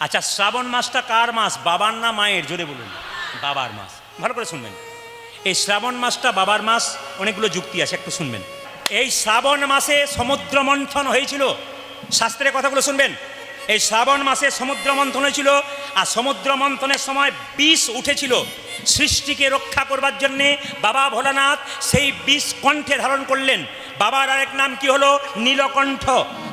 আচ্ছা, শ্রাবণ মাসটা কার মাস? বাবার না মায়ের? জোরে বলুন। বাবার মাস। ভালো করে শুনবেন, এই শ্রাবণ মাসটা বাবার মাস। অনেকগুলো যুক্তি আছে, একটু শুনবেন। এই শ্রাবণ মাসে সমুদ্র মন্থন হয়েছিল, শাস্ত্রের কথাগুলো শুনবেন। এই শ্রাবণ মাসে সমুদ্র মন্থন হয়েছিল, আর সমুদ্র মন্থনের সময় বিষ উঠেছিল। সৃষ্টিকে রক্ষা করবার জন্যে বাবা ভোলানাথ সেই বিষ কণ্ঠে ধারণ করলেন। বাবার আরেক নাম কি হলো? নীলকণ্ঠ।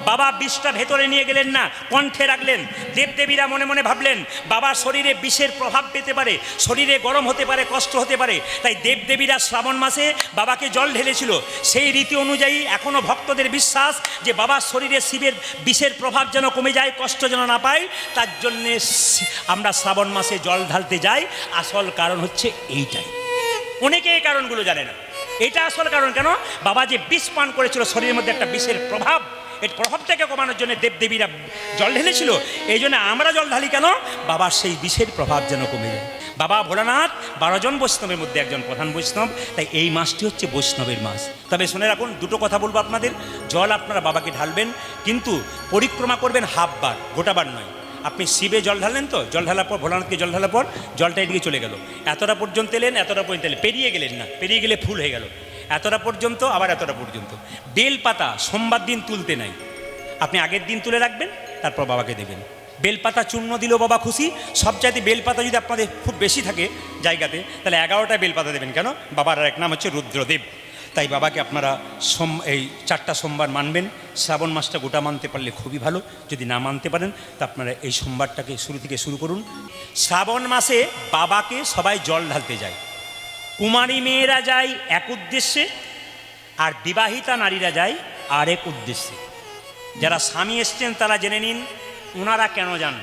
বাবা বিষটা ভেতরে নিয়ে গেলেন না, কণ্ঠে রাখলেন। দেবদেবীরা মনে মনে ভাবলেন বাবার শরীরে বিষের প্রভাব পেতে পারে, শরীরে গরম হতে পারে, কষ্ট হতে পারে। তাই দেবদেবীরা শ্রাবণ মাসে বাবাকে জল ঢেলেছিল। সেই রীতি অনুযায়ী এখনও ভক্তদের বিশ্বাস যে বাবার শরীরে শিবের বিষের প্রভাব যেন কমে যায়, কষ্ট যেন না পায়, তার জন্যে আমরা শ্রাবণ মাসে জল ঢালতে যাই। আসল কারণ হচ্ছে এইটাই। অনেকে এই কারণগুলো জানে না। এটা আসল কারণ। কেন? বাবা যে বিষ পান করেছিল, শরীরের মধ্যে একটা বিষের প্রভাব, এই প্রভাবটাকে কমানোর জন্য দেবদেবীরা জল ঢেলেছিল। এই জন্য আমরা জল ঢালি কেন? বাবার সেই বিষের প্রভাব যেন কমে যায়। বাবা ভোলানাথ 12 জন বৈষ্ণবের মধ্যে একজন প্রধান বৈষ্ণব, তাই এই মাসটি হচ্ছে বৈষ্ণবের মাস। তবে শুনে রাখুন, দুটো কথা বলবো আপনাদের। জল আপনারা বাবাকে ঢালবেন, কিন্তু পরিক্রমা করবেন হাফ বার, গোটাবার নয়। আপনি শিবে জল ঢাললেন, তো জল ঢালার পর, ভোলানাথকে জল ঢালার পর জলটা এদিকে চলে গেল, এতটা পর্যন্ত এলেন, এতটা পর্যন্ত এলেন, পেরিয়ে গেলেন না, পেরিয়ে গেলে ফুল হয়ে গেল, এতটা পর্যন্ত, আবার এতটা পর্যন্ত। বেলপাতা সোমবার দিন তুলতে নাই, আপনি আগের দিন তুলে রাখবেন, তারপর বাবাকে দেবেন। বেলপাতা চূর্ণ দিলেও বাবা খুশি। সব চাইতে বেলপাতা যদি আপনাদের খুব বেশি থাকে জায়গাতে, তাহলে 11টা বেলপাতা দেবেন। কেন? বাবার আর এক নাম হচ্ছে রুদ্রদেব। তাই বাবাকে আপনারা এই 4টা সোমবার মানবেন। শ্রাবণ মাসটা গোটা মানতে পারলে খুবই ভালো, যদি না মানতে পারেন তা আপনারা এই সোমবারটাকে শুরু থেকে শুরু করুন। শ্রাবণ মাসে বাবাকে সবাই জল ঢালতে যায়। কুমারী মেয়েরা যায় এক উদ্দেশ্যে, আর বিবাহিতা নারীরা যায় আরেক উদ্দেশ্যে। যারা স্বামী এসছেন তারা জেনে নিন ওনারা কেন যান,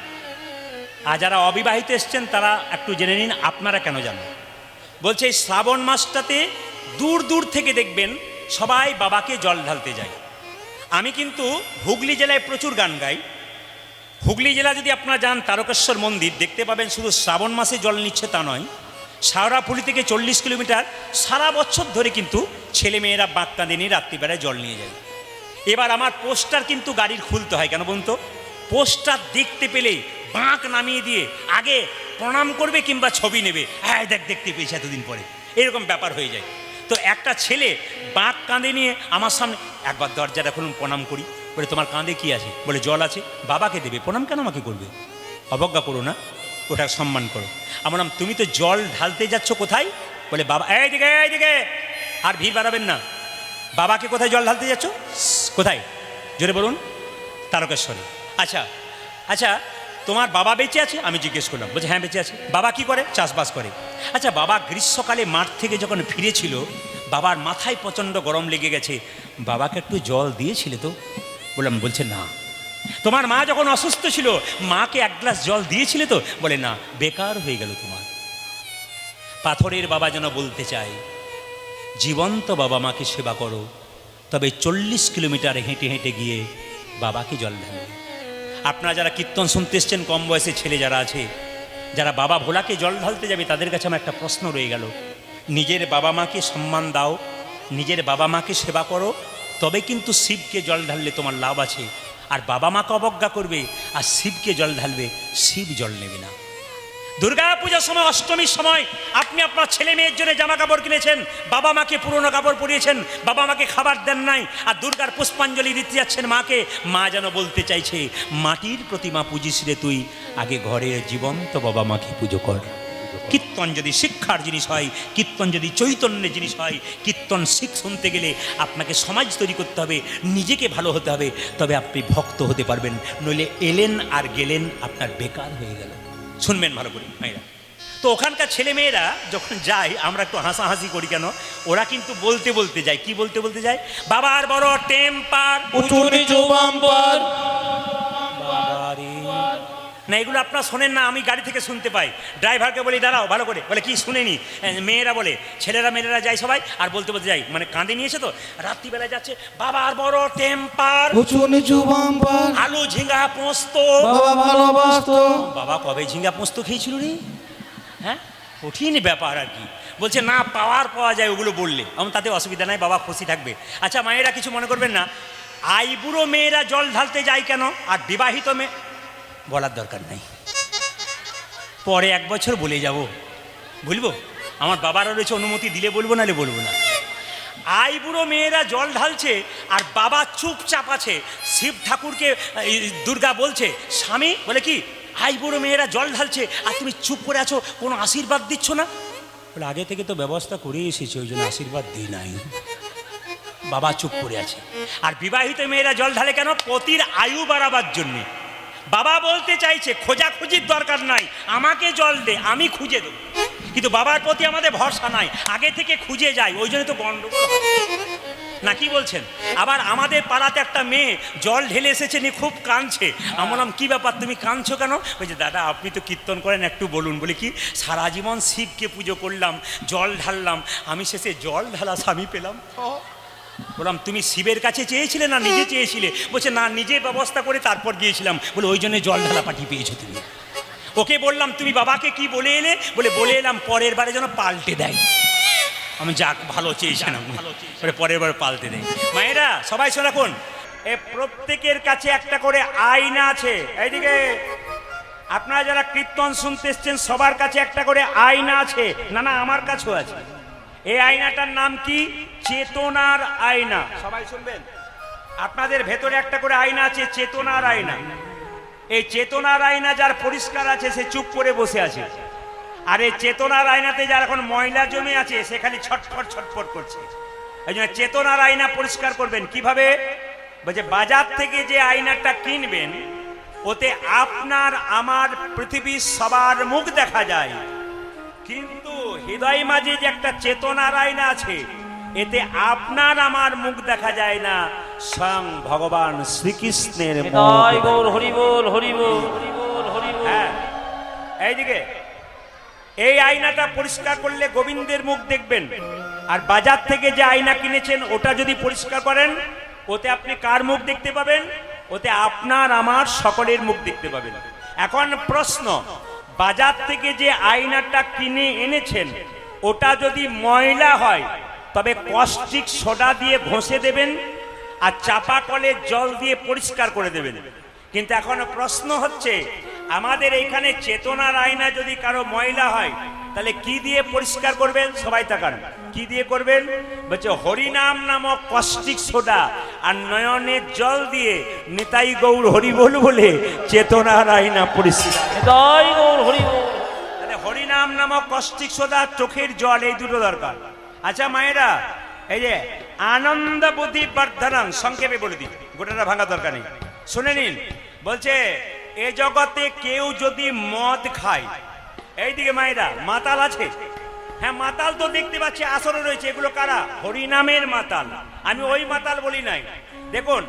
আর যারা অবিবাহিত এসছেন তারা একটু জেনে নিন আপনারা কেন যান। বলছে এই শ্রাবণ মাসটাতে দূর দূর থেকে দেখবেন সবাই বাবাকে জল ঢালতে যায়। আমি কিন্তু হুগলি জেলায় প্রচুর গান গাই। হুগলি জেলা যদি আপনারা যান তারকেশ্বর মন্দির, দেখতে পাবেন শুধু শ্রাবণ মাসে জল নিচ্ছে তা নয়, শাওরাফুলি থেকে 40 কিলোমিটার সারা বছর ধরে কিন্তু ছেলেমেয়েরা বাঁককাঁদে নিয়ে রাত্রিবেলায় জল নিয়ে যায়। এবার আমার পোস্টার কিন্তু গাড়ির খুলতে হয়, কেন বলুন তো? পোস্টার দেখতে পেলেই বাঁক নামিয়ে দিয়ে আগে প্রণাম করবে কিংবা ছবি নেবে, হ্যাঁ দেখ দেখতে পেয়েছি এতদিন পরে, এরকম ব্যাপার হয়ে যায়। তো একটা ছেলে বাঁক কাঁধে নিয়ে আমার সামনে, একবার দরজাটা খুলুন প্রণাম করি, বলে তোমার কাঁধে কি আছে? বলে জল আছে। বাবাকে দেবে, প্রণাম কেন আমাকে করবে? অবজ্ঞা করো না, ওটা সম্মান করো। আমার নাম, তুমি তো জল ঢালতে যাচ্ছ কোথায়? বলে বাবা, এইদিকে এইদিকে, আর ভিড় বাড়াবেন না। বাবাকে কোথায় জল ঢালতে যাচ্ছ? কোথায়? জোরে বলুন। তারকেশ্বরে। আচ্ছা আচ্ছা, তোমার বাবা বেঁচে আছে? আমি জিজ্ঞেস করলাম। বলছে হ্যাঁ বেঁচে আছে। বাবা কি করে? চাষবাস করে। আচ্ছা, বাবা গ্রীষ্মকালে মাঠ থেকে যখন ফিরেছিল, বাবার মাথায় প্রচণ্ড গরম লেগে গেছে, বাবাকে একটু জল দিয়েছিলে তো? বললাম, বলছে না। তোমার মা যখন অসুস্থ ছিল, মাকে এক গ্লাস জল দিয়েছিলে তো? বলে না, বেকার হয়ে গেল তোমার। পাথরের বাবা যেন বলতে চায়, জীবন্ত বাবা মাকে সেবা করো, তবে 40 কিলোমিটার হেঁটে হেঁটে গিয়ে বাবাকে জল ঢালবে। আপনারা যারা কীর্তন শুনতে এসছেন, কম বয়সে ছেলে যারা আছে, যারা বাবা ভোলাকে জল ঢালতে যাবে, তাদের কাছে আমার একটা প্রশ্ন রয়ে গেল। নিজের বাবা মাকে সম্মান দাও, নিজের বাবা মাকে সেবা করো, তবে কিন্তু শিবকে জল ঢাললে তোমার লাভ আছে। আর বাবা মাকে অবজ্ঞা করবে আর শিবকে জল ঢালবে, শিব জল নেবে না। দুর্গা পূজার সময়, অষ্টমীর সময় আপনি আপনার ছেলে মেয়ের জন্য জামা কাপড় কিনেছেন, বাবা মাকে পুরনো কাপড় পরিয়েছেন, বাবা মাকে খাবার দেন নাই, আর দুর্গার পুষ্পাঞ্জলি দিতে যাচ্ছেন মাকে। মা যেন বলতে চাইছে, মাটির প্রতিমা পুজিস রে তুই, আগে ঘরের জীবন্ত বাবা মাকে পুজো কর। কীর্তন যদি শিক্ষার জিনিস হয়, কীর্তন যদি চৈতন্যের জিনিস হয়, কীর্তন শুনতে গেলে আপনাকে সমাজ তৈরি করতে হবে, নিজেকে ভালো হতে হবে, তবে আপনি ভক্ত হতে পারবেন। নইলে এলেন আর গেলেন, আপনার বেকার হয়ে গেল। শুনবেন ভালো করে ভাইরা। তো ওখানকার ছেলে মেয়েরা যখন যায়, আমরা একটু হাসাহাসি করি, কেন? ওরা কিন্তু বলতে বলতে যায়। কি বলতে বলতে যায়? বাবার বড় টেম্পার, উঁচু নিচু বাম্পার। না, এগুলো আপনারা শোনেন না, আমি গাড়ি থেকে শুনতে পাই। ড্রাইভারকে বলি দাঁড়াও ভালো করে, বলে কি শুনেনি? মেয়েরা বলে, ছেলেরা মেয়েরা যায় সবাই, আর বলতে বলতে যাই, মানে কাঁদে নিয়েছে তো, রাত্রিবেলা যাচ্ছে, বাবার বড় টেম্পার, উঁচু নিচু বাম্পার, আলু ঝিঙ্গা পোস্ত বাবা ভালোবাসতো। বাবা কবে ঝিঙ্গা পোস্ত খেয়েছিল রে? হ্যাঁ, কঠিন ব্যাপার আর কি। বলছে না, পাওয়া যায় ওগুলো বললে, আমার তাতে অসুবিধা নাই, বাবা খুশি থাকবে। আচ্ছা মায়েরা কিছু মনে করবেন না, আইবুড়ো মেয়েরা জল ঢালতে যায় কেন, আর বিবাহিত মেয়ে? বলার দরকার নাই, পরে 1 বছর বলে যাব। বলবো আমার বাবারও রয়েছে, অনুমতি দিলে বলবো, নাহলে বলবো না। আইবুড়ো মেয়েরা জল ঢালছে আর বাবা চুপচাপ আছে। শিব ঠাকুরকে দুর্গা বলছে, স্বামী বলে কি, আইবুড়ো মেয়েরা জল ঢালছে আর তুমি চুপ করে আছো, কোনো আশীর্বাদ দিচ্ছ না? বলে আগে থেকে তো ব্যবস্থা করে এসেছি, ওই জন্য আশীর্বাদ দিই নাই। বাবা চুপ করে আছে। আর বিবাহিত মেয়েরা জল ঢালে কেন? পতির আয়ু বাড়াবার জন্যে। বাবা বলতে চাইছে খোঁজাখুঁজির দরকার নাই, আমাকে জল দে, আমি খুঁজে দেবো। কিন্তু বাবার প্রতি আমাদের ভরসা নাই, আগে থেকে খুঁজে যাই, ওই জন্য তো গন্ডগোল হয় না, কি বলছেন? আবার আমাদের পাড়াতে একটা মেয়ে জল ঢেলে এসেছে, নিয়ে খুব কাঁদছে। আমি বললাম কি ব্যাপার, তুমি কাঁদছো কেন? বলছে দাদা আপনি তো কীর্তন করেন, একটু বলুন। বলি কি, সারা জীবন শিবকে পুজো করলাম, জল ঢাললাম, আমি শেষে জল ঢালা স্বামী পেলাম। বললাম তুমি শিবের কাছে চেয়েছিলে না নিজে চেয়েছিলে? বলছে না, নিজে ব্যবস্থা করে তারপর গিয়েছিলাম। বলে ওই জন্য জল ঢালা পাঠিয়ে পেয়েছো তুমি। ওকে বললাম তুমি বাবাকে কি বলে এলে? বলে এলাম পরের বারে যেন পাল্টে দেয়। আমি যাক ভালো চেয়েছিলাম, পরের বার পাল্টে দেয়। মায়েরা সবাই শোনাকুন, এ প্রত্যেকের কাছে একটা করে আয়না আছে। এইদিকে আপনারা যারা কীর্তন শুনতে এসছেন সবার কাছে একটা করে আয়না আছে। না না, আমার কাছেও আছে। এই আয়নাটার নাম কি? চেতনার আয়না। সবাই শুনবেন, আপনাদের ভেতরে একটা করে আয়না আছে, চেতনার আয়না। এই চেতনার আয়না যার পরিষ্কার আছে সে চুপ করে বসে আছে, আর এই চেতনার আয়নাতে যার এখন ময়লা জমে আছে সে খালি ছটফট ছটফট করছে। এই জন্য চেতনার আয়না পরিষ্কার করবেন কিভাবে? বলছে বাজার থেকে যে আয়নাটা কিনবেন ওতে আপনার আমার পৃথিবীর সবার মুখ দেখা যায়, কিন্তু হৃদয় মাঝে যে একটা চেতনার আয়না আছে এতে আপনার আমার মুখ দেখা যায় না, স্বয়ং ভগবান শ্রীকৃষ্ণের মুখ। হরি বল হরি বল হরি বল। হ্যাঁ, এইদিকে এই আয়নাটা পরিষ্কার করলে গোবিন্দের মুখ দেখবেন। আর বাজার থেকে যে আয়না কিনেছেন ওটা যদি পরিষ্কার করেন ওতে আপনি কার মুখ দেখতে পাবেন? ওতে আপনার আমার সকলের মুখ দেখতে পাবেন। এখন প্রশ্ন, বাজার থেকে যে আয়নাটা কিনে এনেছেন ওটা যদি ময়লা হয় তবে কস্টিক সোডা দিয়ে ঘষে দেবেন আর চাপা কলের জল দিয়ে পরিষ্কার করে দেবেন। কিন্তু এখন প্রশ্ন হচ্ছে, আমাদের এইখানে চেতনার আয়না যদি কারো ময়লা হয় তাহলে কি দিয়ে পরিষ্কার করবেন? সবাই তাকান, কি দিয়ে করবেন? বলছে হরিনাম নামক কস্টিক সোডা আর নয়নের জল দিয়ে নিতাই গৌর হরি বল বলে চেতনার আয়না পরিষ্কার। নিতাই গৌর হরি বল। তাহলে হরিনাম নামক কস্টিক সোডা, চোখের জল, এই দুটো দরকার। আচ্ছা মায়েরা, এই যে আনন্দ বুদ্ধি বর্ধনং, সংক্ষেপে বলে দিই, গোটাটা ভাঙা দরকার নেই, শুনে নিন। বলছে এ জগতে কেউ যদি মদ খায়, এইদিকে মায়েরা মাতাল আছে, হ্যাঁ মাতাল তো দেখতে পাচ্ছি আসরে রয়েছে, এগুলো কারা? হরিনামের মাতাল। আমি ওই মাতাল বলি নাই। দেখুন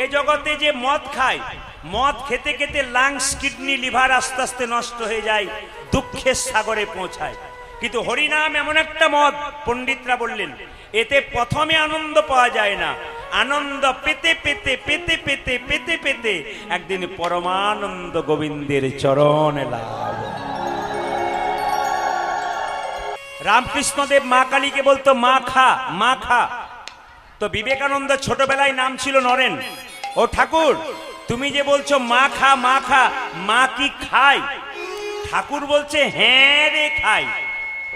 এ জগতে যে মদ খায়, মদ খেতে খেতে লাংস, কিডনি, লিভার আস্তে আস্তে নষ্ট হয়ে যায়, দুঃখের সাগরে পৌঁছায়। কিন্তু হরিনাম এমন একটা মদ, পণ্ডিতরা বললেন এতে প্রথমে আনন্দ পাওয়া যায় না, আনন্দ পেতে পেতে পেতে পেতে পেতে পেতে একদিন পরমানন্দ গোবিন্দের চরণে লাভ। রামকৃষ্ণদেব মা কালীকে বলতো মা খা, মা খা। তো বিবেকানন্দ ছোটবেলায় নাম ছিল নরেন। ও ঠাকুর, তুমি যে বলছো মা খা মা খা, মা কি খায়? ঠাকুর বলছে হ্যাঁ রে খাই।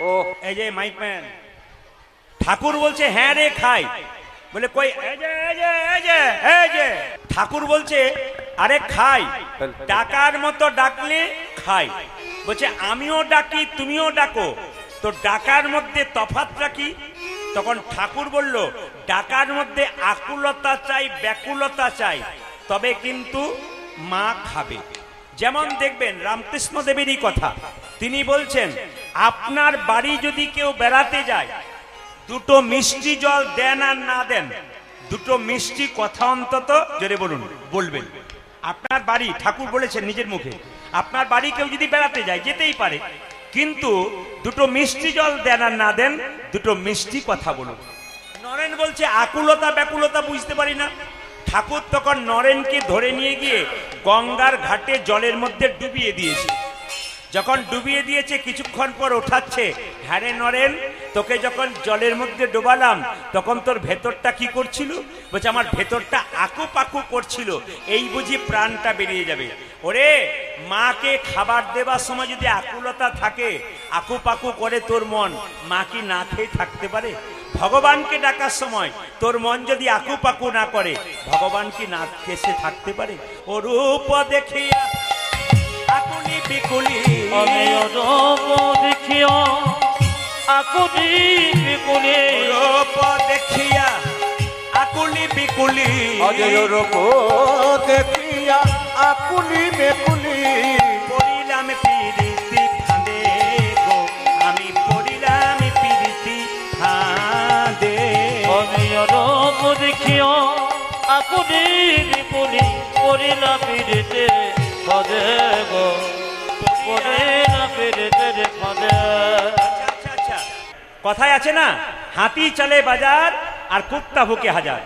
ও এই যে মাইক ম্যান, ঠাকুর বলছে হ্যাঁ রে খাই। বলে কই? এই যে এই যে এই যে এই যে ঠাকুর বলছে আরে খাই, ডাকার মতো ডাকলে খাই। বলছে আমিও ডাকি তুমিও ডাকো, তো ডাকার মধ্যে তফাৎটা কি? তখন ঠাকুর বলল ডাকার মধ্যে আকুলতা চাই, ব্যাকুলতা চাই, তবে কিন্তু মা খাবে। যেমন দেখবেন রামকৃষ্ণ দেবেরই কথা, তিনি বলছেন আপনার বাড়ি যদি কেউ বেড়াতে যায়, দুটো মিষ্টি জল দেন আর না দেন, দুটো মিষ্টি কথা অন্তত জোরে বলুন বলবেন। আপনার বাড়ি, ঠাকুর বলেছেন নিজের মুখে, আপনার বাড়ি কেউ যদি বেড়াতে যায়, যেতেই পারে, কিন্তু দুটো মিষ্টি জল দেন আর না দেন, দুটো মিষ্টি কথা বলুন। নরেন বলছে আকুলতা ব্যাকুলতা বুঝতে পারি না। ঠাকুর তখন নরেনকে ধরে নিয়ে গিয়ে গঙ্গার ঘাটে জলের মধ্যে ডুবিয়ে দিয়েছে। যখন ডুবিয়ে দিয়েছে কিছুক্ষণ পর ওঠাচ্ছে, হ্যাঁ রে নরেন, তোকে যখন জলের মধ্যে ডোবালাম তখন তোর ভেতরটা কি করছিল? বলছে আমার ভেতরটা আকু পাকু করছিল, এই বুঝি প্রাণটা বেরিয়ে যাবে। ওরে, মাকে খাবার দেবার সময় যদি আকুলতা থাকে, আকু পাকু করে তোর মন, মা কি না খেয়ে থাকতে পারে? ভগবানকে ডাকার সময় তোর মন যদি আকু পাকু না করে, ভগবান কি না খেয়ে থাকতে পারে? ও রূপ দেখিয়া আকুলি বিকুলি, আমি অরূপ দেখিয়া আকুলি বিকুলি, রূপ দেখিয়া আকুলি বিকুলি, অজয় রূপ দেখিয়া আকুলি বেকুলি, পড়িলাম পিরিতি ফাঁদে গো, আমি পড়িলাম পিরিতি ফাঁদে। আমি অরূপ দেখিয়া আকুলি বিকুলি, করিলা পিরিতে ফাঁদে গো, করিলা পিরিতে ফাঁদে। আচ্ছা আচ্ছা, কথায় আছে না, হাতি চলে বাজার আর কুত্তা ভুকে হাজার।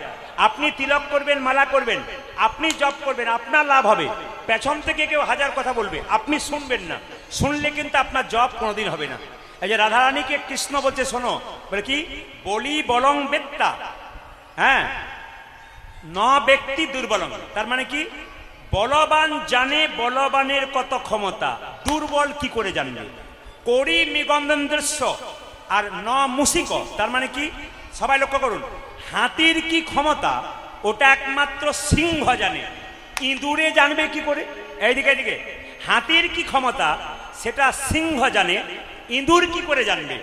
আপনি তিলক করবেন, মালা করবেন, আপনি জপ করবেন, আপনার লাভ হবে। পেছন থেকে কেউ হাজার কথা বলবে, আপনি শুনবেন না, শুনলে কিন্তু আপনার জপ কোনোদিন হবে না। এই যে রাধারানীকে কৃষ্ণ বলছে, শোনো, বলে কি, বলি বলং বেত্তা, হ্যাঁ, ন ব্যক্তি দুর্বলং। তার মানে কি, বলবান জানে বলবানের কত ক্ষমতা, দুর্বল কি করে জানবে। করি মৃগন্ধেন্দ্রস্য আর ন মুসিক, তার মানে কি, সবাই লক্ষ্য করুন, হাতির কি ক্ষমতা ওটা একমাত্র সিংহ জানে, ইঁদুরে জানবে কি করে? এইদিকে এইদিকে, হাতির কি ক্ষমতা সেটা সিংহ জানে, ইঁদুর কি করে জানবে?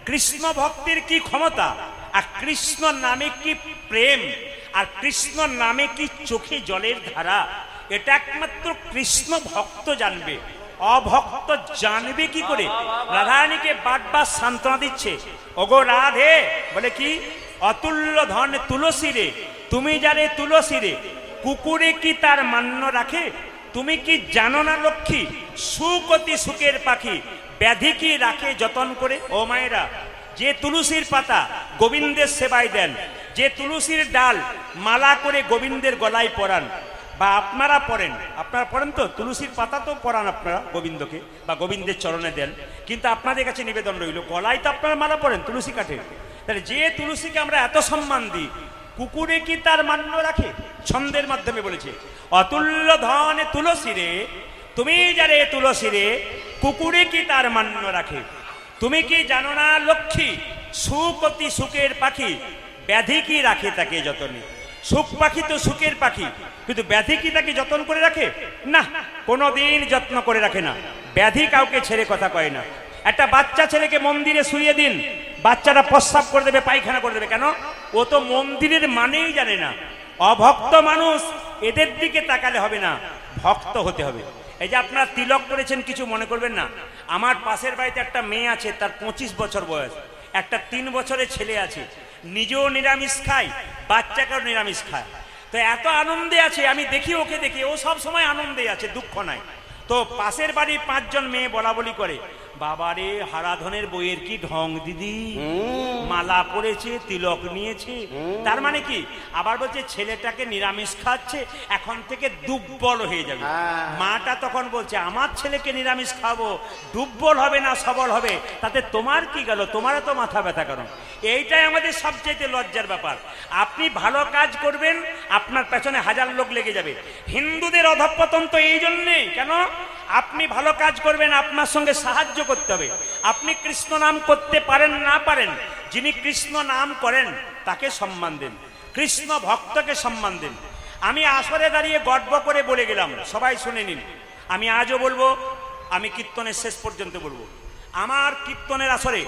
কৃষ্ণ ভক্তের কি ক্ষমতা, আর কৃষ্ণ নামে কি প্রেম, আর কৃষ্ণ নামে কি চোখে জলের ধারা, এটা একমাত্র কৃষ্ণ ভক্ত জানবে, অভক্ত জানবে কি করে? রাধারানীকে বারবার সান্ত্বনা দিচ্ছে, ওগো রাধে, বলে কি, অতুল্য ধন তুলসী রে, তুমি যারে তুলসী রে, কুকুরে কি তার মান্য রাখে? তুমি কি জানো না লক্ষ্মী, সুখ অতি সুখের পাখি, ব্যাধি কি রাখে যতন করে? ও মায়েরা, যে তুলসীর পাতা গোবিন্দের সেবায় দেন, যে তুলসীর ডাল মালা করে গোবিন্দের গলায় পরান, বা আপনারা পড়েন, আপনারা পড়েন তো, তুলসীর পাতা তো পরান আপনারা গোবিন্দকে, বা গোবিন্দের চরণে দেন, কিন্তু আপনাদের কাছে নিবেদন রইল, গলায় তো আপনারা মালা পড়েন তুলসী কাঠে। তাহলে যে তুলসীকে আমরা এত সম্মান দিই, কুকুরে কি তার মান্য রাখে? ছন্দের মাধ্যমে বলেছে, অতুল্য ধন তুলসী রে, তুমি যারে তুলসী রে, কুকুরে কি তার মান্য রাখে? তুমি কি জানো না লক্ষ্মী, সুখ অতি সুখের পাখি, ব্যাধি কি রাখে তাকে যতনে? সুখ পাখি তো সুখের পাখি, কিন্তু ব্যাধি কি তাকে যত্ন করে রাখে? না, কোনোদিন যত্ন করে রাখে না। ব্যাধি কাউকে ছেড়ে কথা কয় না। একটা বাচ্চা ছেলেকে মন্দিরে শুইয়ে দিন, বাচ্চাটা প্রস্রাব করে দেবে, পায়খানা করে দেবে, কেন? ও তো মন্দিরের মানেই জানে না। অভক্ত মানুষ, এদের দিকে তাকালে হবে না, ভক্ত হতে হবে। এই যে আপনারা তিলক করেছেন, কিছু মনে করবেন না। আমার পাশের বাড়িতে একটা মেয়ে আছে, তার 25 বছর বয়স, একটা 3 বছরের ছেলে আছে, নিজেও নিরামিষ খায়, বাচ্চাকেও নিরামিষ খায়। তো এত আনন্দে আছে, আমি দেখি ওকে দেখি, ও সব সময় আনন্দে আছে, দুঃখ নাই। তো পাশের বাড়ি 5 জন মেয়ে বলা বলি করে, বাবারে হারাধনের বইয়ের কি ঢং দিদি, মালা পরেছে, তিলক নিয়েছে, তার মানে কি? আবার বলছে ছেলেটাকে নিরামিষ খাচ্ছে, এখন থেকে দুর্বল হয়ে যাবে। মাটা তখন বলছে, আমার ছেলেকে নিরামিষ খাবো, দুর্বল হবে না সবল হবে, তাতে তোমার কি গেল, তোমারও তো মাথা ব্যথা কারণ। এইটাই আমাদের সবচেয়ে লজ্জার ব্যাপার। আপনি ভালো কাজ করবেন, আপনার পেছনে 1000 লোক লেগে যাবে। হিন্দুদের অধঃপতন তো এই জন্যেই, কেন? আপনি ভালো কাজ করবেন, আপনার সঙ্গে সাহায্য করতে হবে। আপনি কৃষ্ণ নাম করতে পারেন না পারেন, যিনি কৃষ্ণ নাম করেন তাকে সম্মান দেন, কৃষ্ণ ভক্তকে সম্মান দেন। আমি আসরে দাঁড়িয়ে গর্ব করে বলে গেলাম, সবাই শুনে নিন, আমি আজও বলবো, আমি কীর্তনের শেষ পর্যন্ত বলবো, আমার কীর্তনের আসরে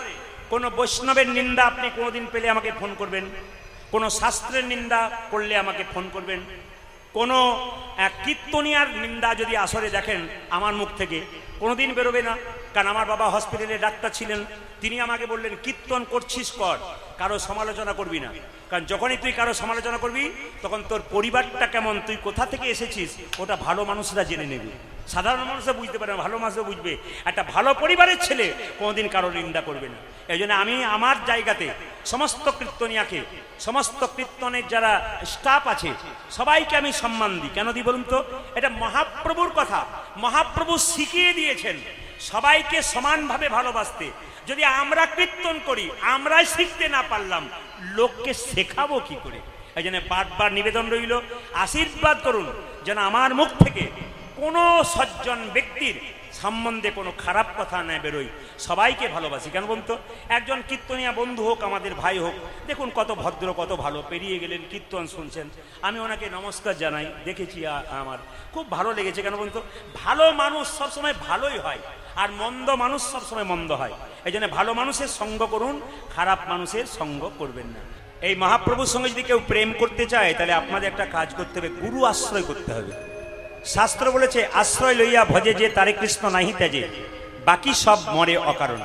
কোনো বৈষ্ণবের নিন্দা আপনি কোনোদিন পেলে আমাকে ফোন করবেন, কোনো শাস্ত্রের নিন্দা করলে আমাকে ফোন করবেন, কোনো কীর্তনিয়ার নিন্দা যদি আসরে দেখেন আমার মুখ থেকে, কোনোদিন বেরোবে না। কারণ আমার বাবা হসপিটালে ডাক্তার ছিলেন, তিনি আমাকে বললেন, কীর্তন করছিস কর, কারো সমালোচনা করবি না। কারণ যখনই তুই কারো সমালোচনা করবি, তখন তোর পরিবারটা কেমন, তুই কোথা থেকে এসেছিস, ওটা ভালো মানুষরা জেনে নেবে। সাধারণ মানুষরা বুঝতে পারে না, ভালো মানুষরা বুঝবে। একটা ভালো পরিবারের ছেলে কোনোদিন কারো নিন্দা করবে না। এই জন্য আমি আমার জায়গাতে সমস্ত কীর্তনিয়াকে, সমস্ত কীর্তনের যারা স্টাফ আছে, সবাইকে আমি সম্মান দিই। কেন দিই বলুন তো? এটা মহাপ্রভুর কথা, মহাপ্রভু শিখিয়ে দিয়েছেন। সবাইকে সমানভাবে ভালোবাসতে। যদি আমরা কীর্তন করি, আমরাই শিখতে না পারলাম, লোককে শেখাবো কি করে? এই জন্য বারবার নিবেদন রইল, আশীর্বাদ করুন যেন আমার মুখ থেকে কোনো সজ্জন ব্যক্তির সম্বন্ধে কোনো খারাপ কথা না বেরোয়। সবাইকে ভালোবাসি। কেন বলতো, একজন কীর্তনিয়া বন্ধু হোক, আমাদের ভাই হোক, দেখুন কত ভদ্র, কত ভালো, পেরিয়ে গেলেন, কীর্তন শুনছেন, আমি ওনাকে নমস্কার জানাই, দেখেছি, আমার খুব ভালো লেগেছে। কেন বলতো, ভালো মানুষ সবসময় ভালোই হয়, আর মন্দ মানুষ সবসময় মন্দ হয়। এই জন্য ভালো মানুষের সঙ্গ করুন, খারাপ মানুষের সঙ্গ করবেন না। এই মহাপ্রভুর সঙ্গে যদি কেউ প্রেম করতে চায়, তাহলে আপনাদের একটা কাজ করতে হবে, গুরু আশ্রয় করতে হবে। শাস্ত্র বলেছে, আশ্রয় লইয়া ভজে যে তারে কৃষ্ণ নাহি ত্যাজে, বাকি সব মরে অকারণ।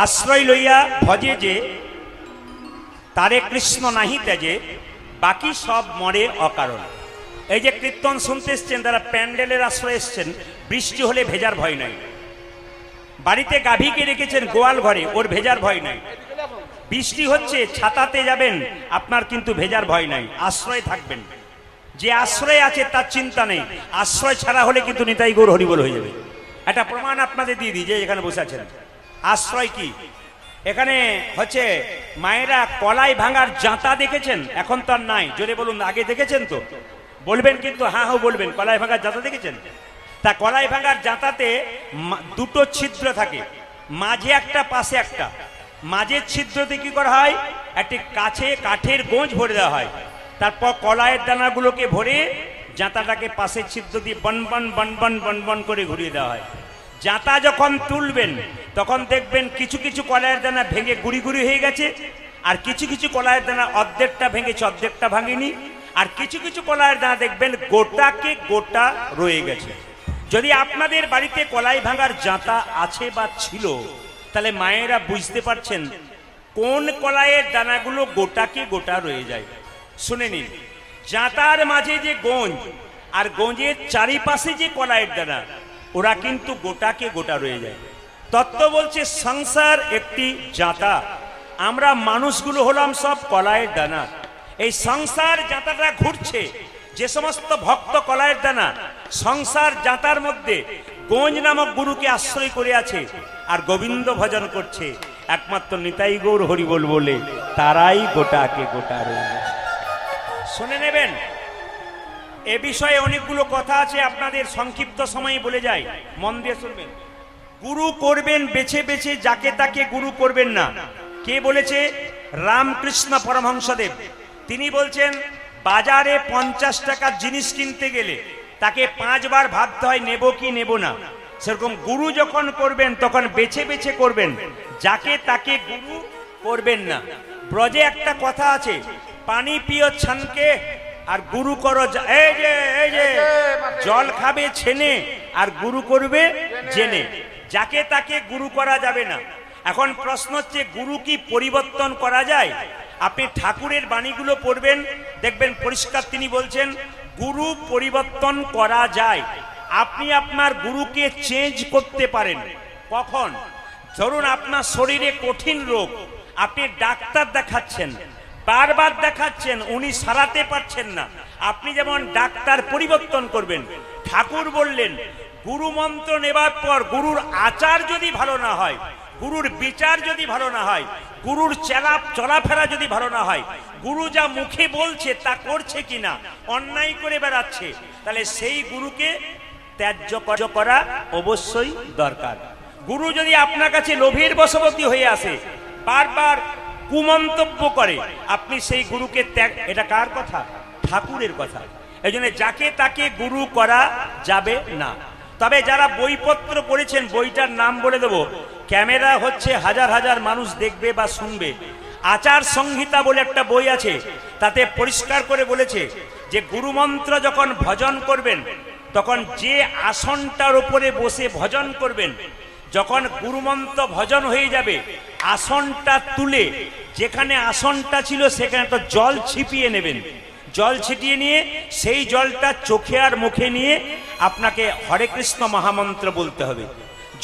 আশ্রয় লইয়া ভজে যে তারে কৃষ্ণ নাহি ত্যাজে, বাকি সব মরে অকারণ। এই যে কীর্তন শুনতে এসছেন, তারা প্যান্ডেলের আশ্রয় এসছেন, বৃষ্টি হলে ভেজার ভয় নাই। বাড়িতে গাভীকে রেখেছেন গোয়াল ঘরে, ওর ভেজার ভয় নাই। বৃষ্টি হচ্ছে, ছাতাতে যাবেন, আপনার কিন্তু ভেজার ভয় নাই, আশ্রয় থাকবেন। যে আশ্রয় আছে তার চিন্তা নেই, আশ্রয় ছাড়া হলে কিন্তু নিতাই গৌর হরিবল হয়ে যাবে। একটা প্রমাণ আপনাদের দিয়ে দিই, যে এখানে বসে আছেন, আশ্রয় কি? এখানে হচ্ছে মায়েরা কলাই ভাঙার জাঁতা দেখেছেন, এখন তো আর নাই, জোরে বলুন, আগে দেখেছেন তো? বলবেন কিন্তু, হ্যাঁ হ্যাঁ বলবেন। কলাই ভাঙার জাঁতা দেখেছেন? তা কলাই ভাঙার জাঁতাতে দুটো ছিদ্র থাকে, মাঝে একটা, পাশে একটা। মাঝের ছিদ্রতে কি করা হয়, একটি কাঠের গোঁজ ভরে দেওয়া হয়, তারপর কলাইয়ের দানাগুলোকে ভরে জাঁতাটাকে পাশের ছিদ্র দিয়ে বনবন বনবন বনবন করে ঘুরিয়ে দেওয়া হয়। জাঁতা যখন তুলবেন, তখন দেখবেন কিছু কিছু কলাইয়ের দানা ভেঙে গুড়ি গুড়ি হয়ে গেছে, আর কিছু কিছু কলাইয়ের দানা অর্ধেকটা ভেঙেছে, অর্ধেকটা ভাঙেনি, আর কিছু কিছু কলাইয়ের দানা দেখবেন গোটাকে গোটা রয়ে গেছে। যদি আপনাদের বাড়িতে কলাই ভাঙার জাঁতা আছে বা ছিল, তাহলে মায়েরা বুঝতে পারছেন কোন কলাইয়ের দানাগুলো গোটাকে গোটা রয়ে যায়। শুনে নিন, জাঁতার মাঝে যে গোঁজ আর গোঁজের চারিপাশে যে কলাইয়ের দানা, ওরা কিন্তু গোটাকে গোটা রয়ে যায়। তত্ত্ব বলছে সংসার একটি জাঁতা, আমরা মানুষগুলো হলাম সব কলাইয়ের দানা। এই সংসার জাঁতাটা ঘুরছে, যে সমস্ত ভক্ত কলাইয়ের দানা সংসার জাঁতার মধ্যে গোঁজ নামক গুরুকে আশ্রয় করে আছে আর গোবিন্দ ভজন করছে, একমাত্র নিতাই গৌর হরিবল বলে তারাই গোটাকে গোটা রয়ে গেছে। শুনে নেবেন, এ বিষয়ে অনেকগুলো কথা আছে, আপনাদের সংক্ষিপ্ত সময়ে বলে যাই, মন দিয়ে শুনবেন। গুরু করবেন বেছে বেছে, যাকে তাকে গুরু করবেন না। কে বলেছে? রামকৃষ্ণ পরমহংসদেব। তিনি বলছেন, বাজারে 50 টাকার জিনিস কিনতে গেলে তাকে 5 বার ভাবতে হয় নেব কি নেব না। সেরকম গুরু যখন করবেন, তখন বেছে বেছে করবেন, যাকে তাকে গুরু করবেন না। ব্রজে একটা কথা আছে, পানি পিও ছানকে আর গুরু করো, এই যে জল খাবে ছেনে আর গুরু করবে জেনে। যাকে তাকে গুরু করা যাবে না। এখন প্রশ্ন হচ্ছে, গুরু কি পরিবর্তন করা যায়? আপনি ঠাকুরের বাণীগুলো পড়বেন, দেখবেন পরিষ্কার তিনি বলছেন, গুরু পরিবর্তন করা যায়। আপনি আপনার গুরুকে চেঞ্জ করতে পারেন। কখন? ধরুন আপনার শরীরে কঠিন রোগ, আপনি ডাক্তার দেখাচ্ছেন, বারবার দেখাচ্ছেন, উনি সারাতে পারছেন না, আপনি যেমন ডাক্তার পরিবর্তন করবেন। ঠাকুর বললেন, গুরু মন্ত্র নেবার পর গুরুর আচার যদি ভালো না হয়, গুরুর বিচার যদি ভালো না হয়, গুরুর চলাফেরা যদি ভালো না হয়, গুরু যা মুখে বলছে তা করছে কিনা, অন্যায় করে বেড়াচ্ছে, তাহলে সেই গুরুকে ত্যায্য করা অবশ্যই দরকার। গুরু যদি আপনার কাছে লোভের বশবর্তী হয়ে আসে, বারবার কুমন্তব্য করে, আপনি সেই গুরুকে ত্যাগ। এটা কার কথা? ঠাকুরের কথা। এই জন্য যাকে তাকে গুরু করা যাবে না। তবে যারা বইপত্র পড়েছেন, বইটার নাম বলে দেবো, ক্যামেরা হচ্ছে হাজার হাজার মানুষ দেখবে বা শুনবে। আচার সংহিতা বলে একটা বই আছে, তাতে পরিষ্কার করে বলেছে যে গুরুমন্ত্র যখন ভজন করবেন, তখন যে আসনটার উপরে বসে ভজন করবেন, যখন গুরুমন্ত্র ভজন হয়ে যাবে, আসনটা তুলে যেখানে আসনটা ছিল সেখানে একটা জল ছিটিয়ে নেবেন। জল ছিটিয়ে নিয়ে সেই জলটা চোখে আর মুখে নিয়ে আপনাকে হরে কৃষ্ণ মহামন্ত্র বলতে হবে।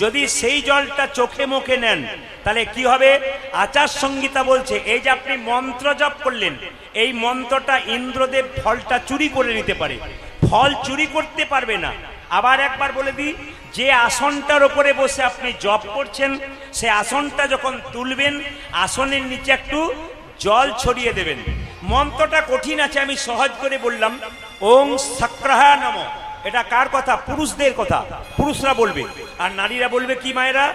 যদি সেই জলটা চোখে মুখে নেন, তাহলে কি হবে? আচার সংহিতা বলছে, এই যে আপনি মন্ত্র জপ করলেন, এই মন্ত্রটা ইন্দ্রদেব ফলটা চুরি করে নিতে পারে, ফল চুরি করতে পারবে না। আবার একবার বলে দিই, যে আসনটার ওপরে বসে আপনি জপ করছেন, সে আসনটা যখন তুলবেন, আসনের নিচে একটু জল ছড়িয়ে দেবেন। মন্ত্রটা কঠিন আছে, আমি সহজ করে বললাম। ওং সক্রাহা নম। এটা কার কথা? পুরুষদের কথা, পুরুষরা বলবে। আর নারীরা বলবে কি মায়েরা?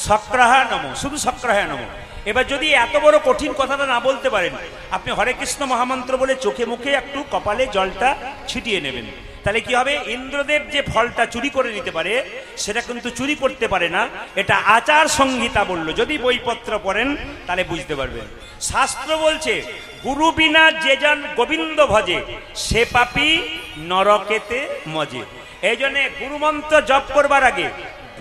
সক্রাহা নম, শুধু সক্রাহা নম। এবার যদি এত বড় কঠিন কথাটা না বলতে পারেন, আপনি হরে কৃষ্ণ মহামন্ত্র বলে চোখে মুখে একটু কপালে জলটা ছিটিয়ে নেবেন। তাহলে কি হবে? ইন্দ্রদেব যে ফলটা চুরি করে নিতে পারে, সেটা কিন্তু চুরি করতে পারে না। এটা আচার সংহিতা বললো, যদি বইপত্র পড়েন তাহলে বুঝতে পারবেন। শাস্ত্র বলছে, গুরু বিনা যে জন গোবিন্দ ভজে, সে পাপী নরকেতে মজে। এই জন্য গুরুমন্ত্র জপ করবার আগে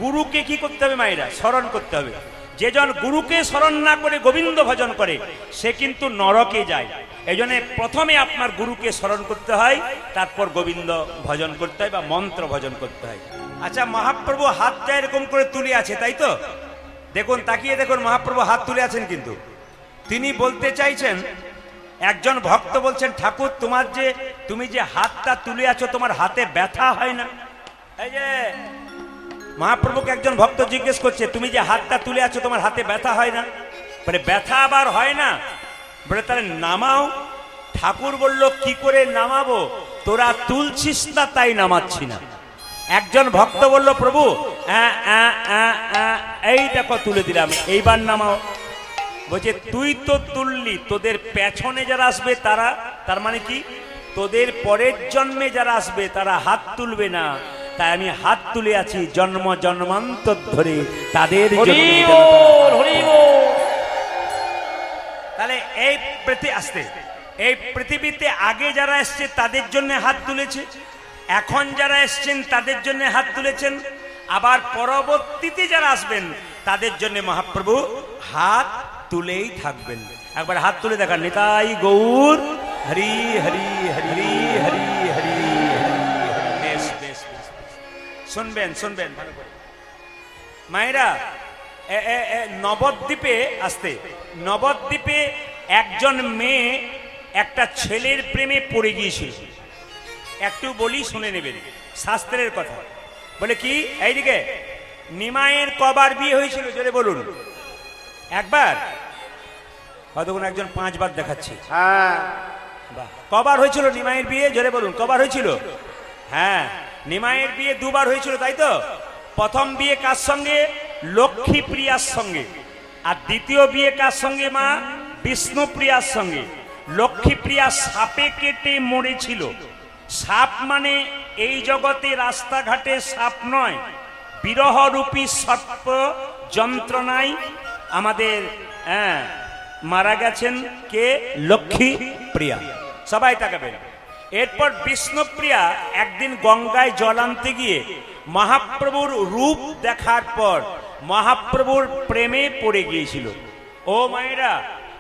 গুরুকে কি করতে হবে মায়েরা? স্মরণ করতে হবে। যে জন গুরুকে স্মরণ না করে গোবিন্দ ভজন করে, সে কিন্তু নরকে যায়। এই জন্য প্রথমে আপনার গুরুকে স্মরণ করতে হয়, তারপর গোবিন্দ ভজন করতে হয় বা মন্ত্র ভজন করতে হয়। আচ্ছা, মহাপ্রভু হাতটা এরকম করে তুলে আছে, তাই তো? দেখুন, তাকিয়ে দেখুন, মহাপ্রভু হাত তুলে আছেন। কিন্তু তিনি বলতে চাইছেন, একজন ভক্ত বলছেন, ঠাকুর তুমি যে হাতটা তুলে আছো, তোমার হাতে ব্যথা হয় না? এই যে মহাপ্রভুকে একজন ভক্ত জিজ্ঞেস করছে, তুমি যে হাতটা তুলে আছো, তোমার হাতে ব্যথা হয় না? বলে ব্যথা আবার হয় না? বলে তাহলে নামাও। ঠাকুর বলল, কি করে নামাবো? তোরা তুলছিস না তাই নামাচ্ছি না। একজন ভক্ত বলল, প্রভু এই দেখো তুলে দিলাম, এইবার নামাও। বলছে, তুই তো তুললি, তোদের পেছনে যারা আসবে তারা, তার মানে কি? তোদের পরের জন্মে যারা আসবে তারা হাত তুলবে না, তাই আমি হাত তুলে আছি জন্ম জন্মান্তর ধরে তাদের জন্য। তাহলে এই পৃথিবীতে আগে যারা এসছে তাদের জন্য হাত তুলেছে, এখন যারা এসছেন তাদের জন্য হাত তুলেছেন, আবার পরবর্তীতে যারা আসবেন তাদের জন্য মহাপ্রভু হাত তুলেই থাকবেন। একবার হাত তুলে দেখান, নিতাই গৌর হরি হরি হরি হরি হরি। বেশ বেশ বেশ, শুনবেন শুনবেন ভালো করে মায়েরা। নবদ্বীপে আসতে, নবদ্বীপে একজন মেয়ে একটা ছেলের প্রেমে পড়ে গিয়েছিল। একটু বলি, শুনে নেবেন শাস্ত্রের কথা। বলে কি? এইদিকে নিমাইয়ের কবার বিয়ে হয়েছিল? জোরে বলুন। একবার? হয়তো কোনো একজন 5 বার দেখাচ্ছে। হ্যাঁ, কবার হয়েছিল নিমাইয়ের বিয়ে? জোরে বলুন, কবার হয়েছিল? হ্যাঁ, নিমাইয়ের বিয়ে 2 বার হয়েছিল, তাই তো? প্রথম বিয়ে কার সঙ্গে? লক্ষ্মী প্রিয়ার সঙ্গে। আর দ্বিতীয় বিয়ে কার সঙ্গে? মা বিষ্ণুপ্রিয়ার সঙ্গে। লক্ষ্মী প্রিয়া সাপে কেটে মরেছিল। সাপ মানে এই জগতে রাস্তাঘাটে সাপ নয়, বিরহরূপী সর্প যন্ত্রণায় আমাদের মারা গেছেন কে? লক্ষ্মী প্রিয়া। সবাই তাকাবেন। এরপর বিষ্ণুপ্রিয়া একদিন গঙ্গায় জল আনতে গিয়ে মহাপ্রভুর রূপ দেখার পর মহাপ্রভুর প্রেমে পড়ে গিয়েছিল। ও মায়েরা,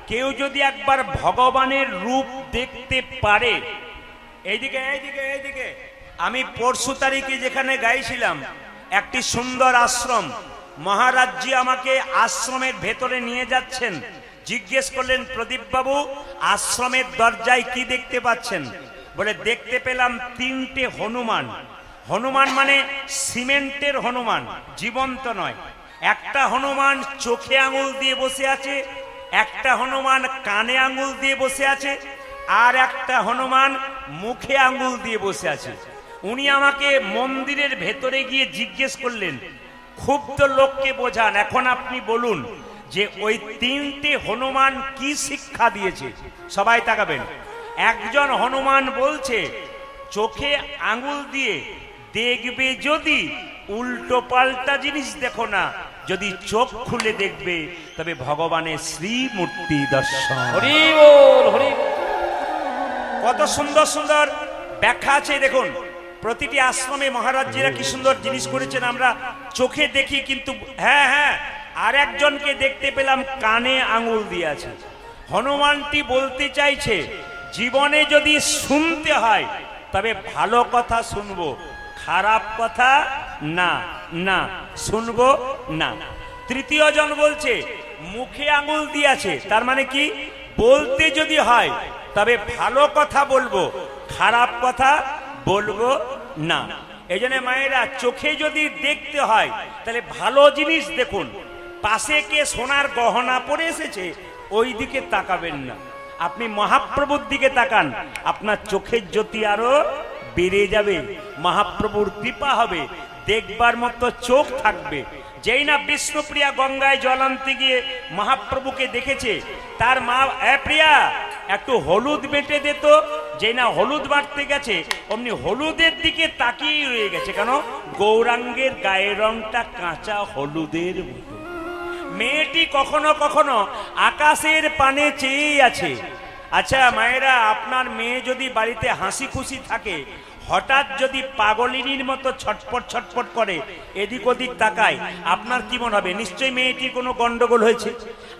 কেউ যদি একবার ভগবানের রূপ দেখতে পারে, এইদিকে এইদিকে এইদিকে, আমি পরশু তারিখে যেখানে গাইছিলাম, একটি সুন্দর আশ্রম, মহারাজজি আমাকে আশ্রমের ভেতরে নিয়ে যাচ্ছেন। জিজ্ঞেস করলেন, প্রদীপ বাবু আশ্রমের দরজায় কি দেখতে পাচ্ছেন? বলে, দেখতে পেলাম 3টে হনুমান। হনুমান মানে সিমেন্টের হনুমান, জীবন্ত নয়। একটা হনুমান চোখে আঙুল দিয়ে বসে আছে, একটা হনুমান কানে আঙুল দিয়ে বসে আছে, আর একটা হনুমান মুখে আঙুল দিয়ে বসে আছে। উনি আমাকে মন্দিরের ভেতরে গিয়ে জিজ্ঞেস করলেন, ক্ষুব্ধ লোককে বোঝান, এখন আপনি বলুন যে ওই 3টে হনুমান কি শিক্ষা দিয়েছে? সবাই তাকাবেন। একজন হনুমান বলছে, চোখে আঙুল দিয়ে দেখবে যদি, উল্টো পাল্টা জিনিস দেখো না, যদি চোখ খুলে দেখবে তবে ভগবানের শ্রীমূর্তি দর্শন। হরি বল, হরি বল। কত সুন্দর সুন্দর ব্যাখ্যা আছে দেখুন। প্রতিটি আশ্রমে মহারাজজিরা কি সুন্দর জিনিস করেছেন, আমরা চোখে দেখি, কিন্তু হ্যাঁ হ্যাঁ, আর একজনকে দেখতে পেলাম কানে আঙুল দিয়ে আছে। হনুমানটি বলতে চাইছে, জীবনে যদি শুনতে হয় তবে ভালো কথা শুনবো, খারাপ কথা না না শুনবো না। তৃতীয় জন বলছে, মুখে আঙুল দিয়েছে, তার মানে কি? বলতে যদি হয় তবে ভালো কথা বলবো, খারাপ কথা বলবো না। এই জন্য মায়েরা চোখে যদি দেখতে হয় তাহলে ভালো জিনিস দেখুন। পাশে কে সোনার গহনা পরে এসেছে ওই দিকে তাকাবেন না, আপনি মহাপ্রভুর দিকে তাকান, আপনার চোখের জ্যোতি আরো বেড়ে যাবে, মহাপ্রভুর কৃপা হবে, দেখবার মতো চোখ থাকবে। যেই না বিষ্ণুপ্রিয়া গঙ্গায় জল আনতে গিয়ে মহাপ্রভুকে দেখেছে, তার মা প্রিয়া একটু হলুদ বেটে দিত, যেই না হলুদ বাটতে গেছে অমনি হলুদের দিকে তাকিয়ে রয়ে গেছে, কেন গৌরাঙ্গের গায়ের রংটা কাঁচা হলুদের মতো। মেয়েটি কখনো কখনো আকাশের পানে চেয়ে আছে। আচ্ছা মায়েরা, আপনার মেয়ে যদি বাড়িতে হাসি খুশি থাকে, হঠাৎ যদি পাগলিনীর মতো ছটপট ছটপট করে, এদিক ওদিক তাকায়, আপনার কি মনে হবে? নিশ্চয়ই মেয়েটির কোনো গন্ডগোল হয়েছে।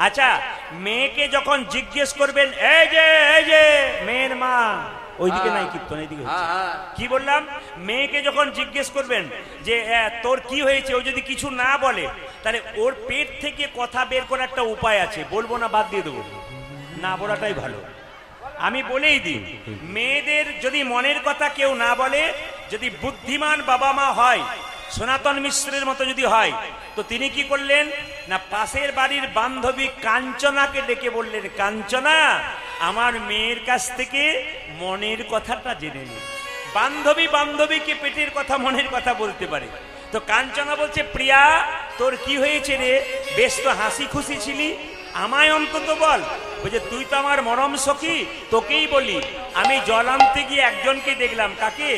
আচ্ছা, মেয়েকে যখন জিজ্ঞেস করবেন, এই যে মেয়ের মা, ওইদিকে নাই কীর্তন, এইদিকে হচ্ছে। কি বললাম? মেয়েকে যখন জিজ্ঞেস করবেন যে তোর কি হয়েছে, ও যদি কিছু না বলে, তাহলে ওর পেট থেকে কথা বের করার একটা উপায় আছে। বলবো না, বাদ দিয়ে দেবো, না বলাটাই ভালো। আমি বলেই দিই, মেয়েদের যদি মনের কথা কেউ না বলে, যদি বুদ্ধিমান বাবা মা হয়, সনাতন মিশ্রের মতো যদি হয়, তো তিনি কি করলেন না, পাশের বাড়ির বান্ধবী কাঞ্চনাকে ডেকে বললেন, কাঞ্চনা, আমার মেয়ের কাছ থেকে মনের কথাটা জেনে নে। বান্ধবী বান্ধবীকে পেটের কথা মনের কথা বলতে পারে। তো কাঞ্চনা বলছে, প্রিয়া তোর কি হয়েছে রে? বেশ তো হাসি খুশি ছিলি, আমায় অন্তত বল। বলছে, তুই তো আমার মরম সখী, তোকেই বলি। আমি জল আনতে গিয়ে একজনকে দেখলাম। কাকে?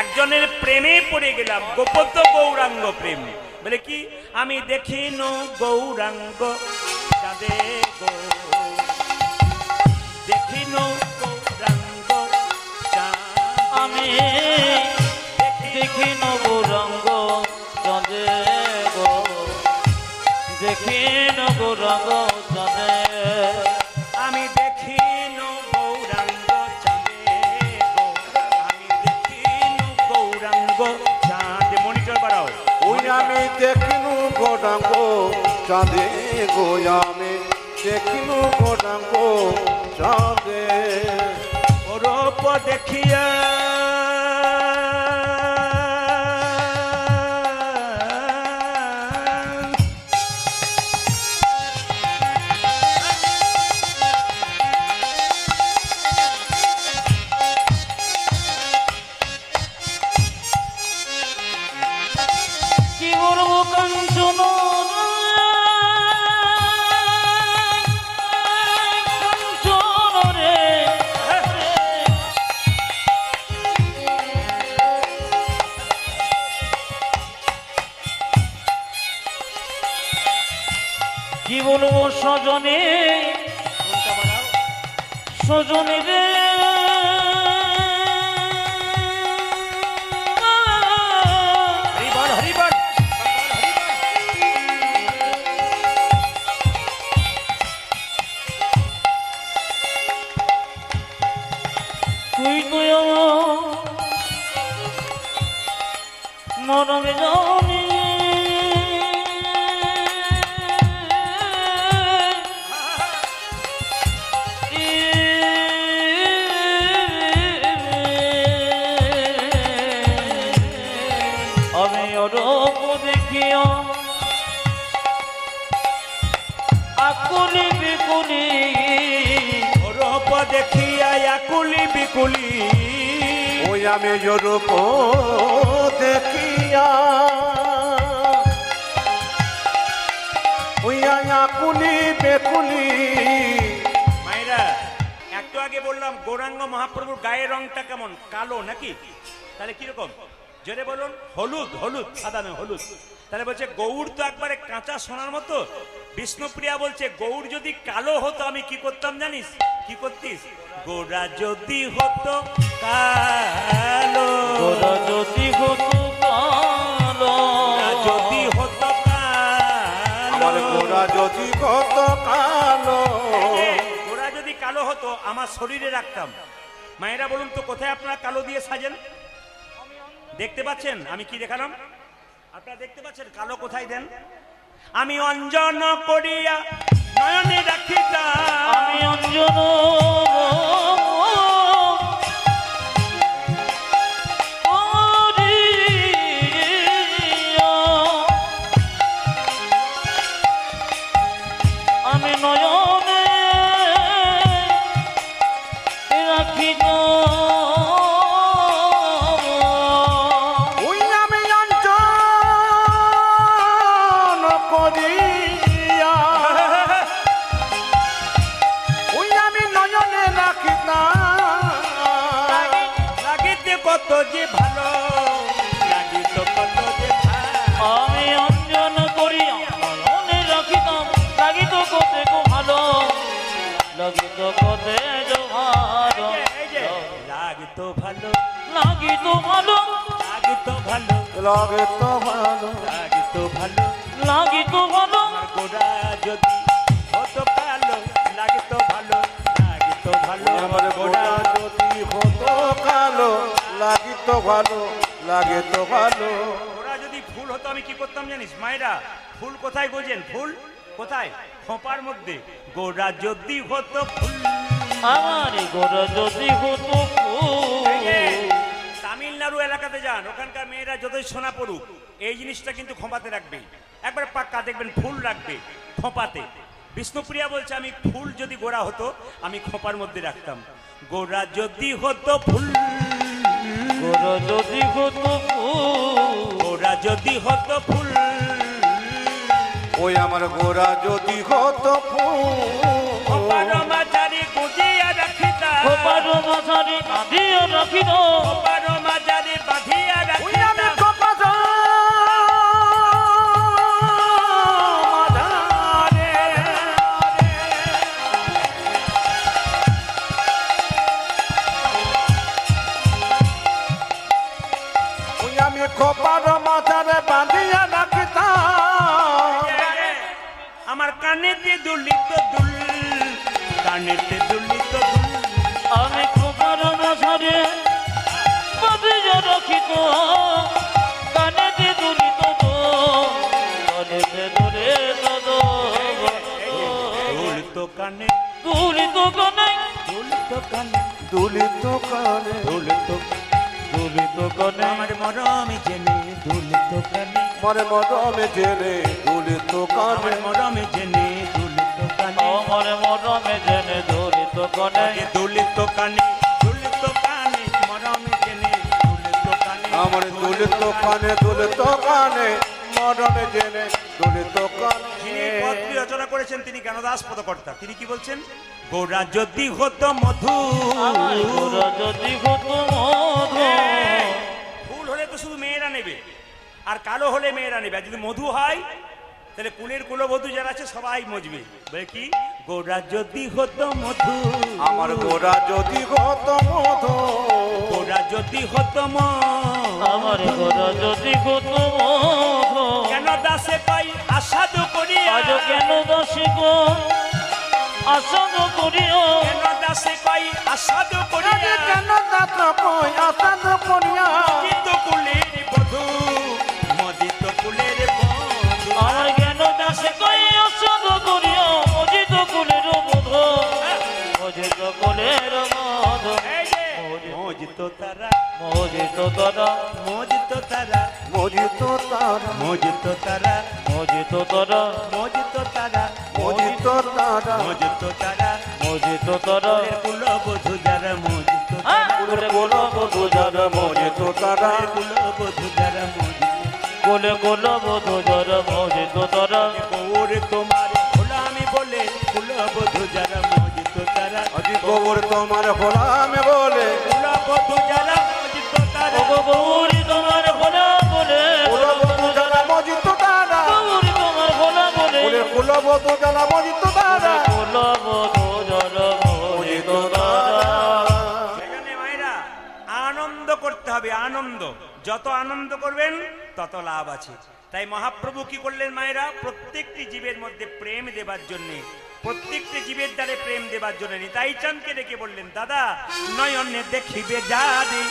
একজনের প্রেমে পড়ে গেলাম, গোপত গৌরাঙ্গ প্রেম। বলে কি? আমি দেখিন গৌরাঙ্গ চাঁদে গো, দেখিন গৌরাঙ্গ চাঁদ, আমি দেখিন গৌরাঙ্গ চাঁদে গো, দেখিন গৌরাঙ্গ চাঁদে, আমি দেখিন গৌরাঙ্গ চাঁদে গো, আমি দেখিন গৌরাঙ্গ চাঁদ। মনিটর বাড়াও। ওই আমি দেখিনু গৌরাঙ্গ চাঁদে গো, আমি দেখিনু গৌরাঙ্গ চাঁদে। রূপ দেখিয়া কি করব কাঞ্চন রে, কি বলবো সজনে, সজনে রে, হরিবল হরিবল। তুই তুই মরমে জানি, আমি অরূপ দেখিয়া আকুলি বিকুলি, রূপ দেখিয়া আকুলি বিকুলি, ওই আমি রূপ দেখিয়া, ওই আকুলি বেকুলি। মায়েরা, একটু আগে বললাম গৌরাঙ্গ মহাপ্রভুর গায়ের রংটা কেমন? কালো নাকি? তাহলে কিরকম? জোরে বলুন। হলুদ, হলুদ, সাদা নয়, হলুদ। তাহলে বলছে গৌর তো একবারে কাঁচা সোনার মতো। বিষ্ণুপ্রিয়া বলছে, গৌর যদি কালো হতো আমি কি করতাম জানিস? কি করতিস? গোরা যদি হতো কালো, গোরা যদি হতো কালো, গোরা যদি হতো আমার কালো, গোরা যদি কত কালো, গোরা যদি কালো হতো আমার শরীরে রাখতাম। মায়েরা বলুন তো, কোথায় আপনারা কালো দিয়ে সাজেন? দেখতে পাচ্ছেন আমি কি দেখালাম? আপনারা দেখতে পাচ্ছেন কালো কোথায় দেন? আমি অঞ্জন করিয়া নয়নে রাখিতাম, আমি অঞ্জন করি যে ভালো, লাগিত কত যে ভালো। আমি অঞ্জন করিয়া মনে রাখিতাম লাগিত কতে গো ভালো, লাগিত কতে গো ভালো, এই যে লাগিত ভালো, লাগিত ভালো, লাগিত ভালো, লাগে তো ভালো লাগিত ভালো। লাগিত ভালো, আমার গোড়া যদি হতো কালো, লাগিত ভালো, লাগিত ভালো। আমার গোড়া যদি হতো কালো লাগিত ভালো লাগে তো ভালো গোড়া যদি ফুল হতো আমি কি করতাম জানিস মায়েরা? ফুল কোথায় গোজেন? ফুল কোথায়? খোঁপার মধ্যে। গোড়া যদি হতো ফুল। আমার গোড়া যদি হতো এই যে ফুল। তামিলনাড়ু এলাকাতে যান, ওখানকার মেয়েরা যতই সোনা পড়ুক এই জিনিসটা কিন্তু খোঁপাতে রাখবে, একবার পাক্কা দেখবেন ফুল রাখবে খোঁপাতে। বিষ্ণুপ্রিয়া বলছে আমি ফুল যদি গোড়া হতো আমি খোঁপার মধ্যে রাখতাম। গোড়া যদি হতো ফুল, গোড়া যদি হতো ফুল, গোড়া যদি হতো ফুল। ওই আমার গোড়া যদি হতো খোঁপার ফুল মাঝারি গুজিয়া রাখিতাম, খোপার মাঝারি বাঁধিয়া রাখিত, খোঁপার মাঝারি বাঁধিয়া ওই আমি রাখিতাম। কপাসা মাঝারে ওই আমি কপার মাথারে বাঁধিয়া রাখিতাম আমার কানেতে দুলিত দুল, কানেতে দুলিত দুল। আমি খোপার মাঝারি বাঁধিয়া রাখিত, কানেতে দুলিত দো, কানেতে দুলিত দো, দুল তো কানে, দুলিত কানে, দুল তো কানে, দুলিত কানে দুল তো দুলিত কানে, আমার মরমে জেনে দুল তো কানে, মরে মরমে জেনে দুলিত কানে আমার মরমে জেনে দুল তো কানে। আমার মরমে জেনে দুলিত কানে, আগে দুল তো কানে, দুল তো কানে, মরমে জেনে দুল তো কানে। আমার দুলিত কানে দুলিত কানে মরমে জেনে দুলিত যিনি কানে পদটি রচনা করেছেন তিনি জ্ঞানদাস পদকর্তা। তিনি কি বলছেন? গোড়া যদি হতো মধু, আমার গোড়া যদি হতো মধু, ফুল হলে তো শুধু মেয়েরা নেবে, আর কালো হলে মেয়েরা নেবে। আর যদি মধু হয় তাহলে কুলের কুলবধূ যারা আছে সবাই মজবে। বলে কি? গোড়া যদি হতো মধু, আমার গোড়া যদি হতো মধু গোড়া যদি হতো মধু। আমার গোড়া যদি হতো মধু, কেন দাসে পাই আসাদু করিয়া, আজ কেন দাসী গো আসাদ করিও, কেন দাসে পাই আসাদু আগে করিয়া। কেন দাঁত কই আসাদ করিয়া মদিত কুলের বধূ, মদিত কুলের বধূ। আমার কেন দাসে কই আসাদ করিও, মজিত কুলের মধু, মজিত কুলের মধু, এই যে মজিত তারা, মজিত তরা, মজিত তারা, মজিত তারা মজিত তারা, মজিত তরা, মজিত তারা, মজিত তারা মজিত তারা। মজিত তরা, কুলবধূ যারা মজিত কোলে কোলো বধু যারা মজিত তারা কুলবধূ যারা মজিত। কোলে কোলো বধু যারা মজিত তরা, গৌর তোমার গোলামি বলে কুলবধূ যারা মজিত তারা, আজি গোবর তোমার গোলামে বলে কুলবধূ যারা মজিত তারা। ও গৌরী তোমার ভোলা বলে, কুলবধূ যারা মজিত তারা গৌরী তোমার ভোলা বলে, কুলের কুলবধূ যারা মজিত তারা কোলো বধু যারা মজিত তরা। সেখানে মায়েরা আনন্দ করতে হবে, আনন্দ। যত আনন্দ করবেন তত লাভ আছে। তাই মহাপ্রভু কি করলেন মায়েরা? প্রত্যেকটি জীবের মধ্যে প্রেম দেবার জন্য, প্রত্যেকটি জীবের দ্বারে প্রেম দেবার জন্য নিতাই চাঁদকে ডেকে বললেন, দাদা নয়নে দেখিবে যারে,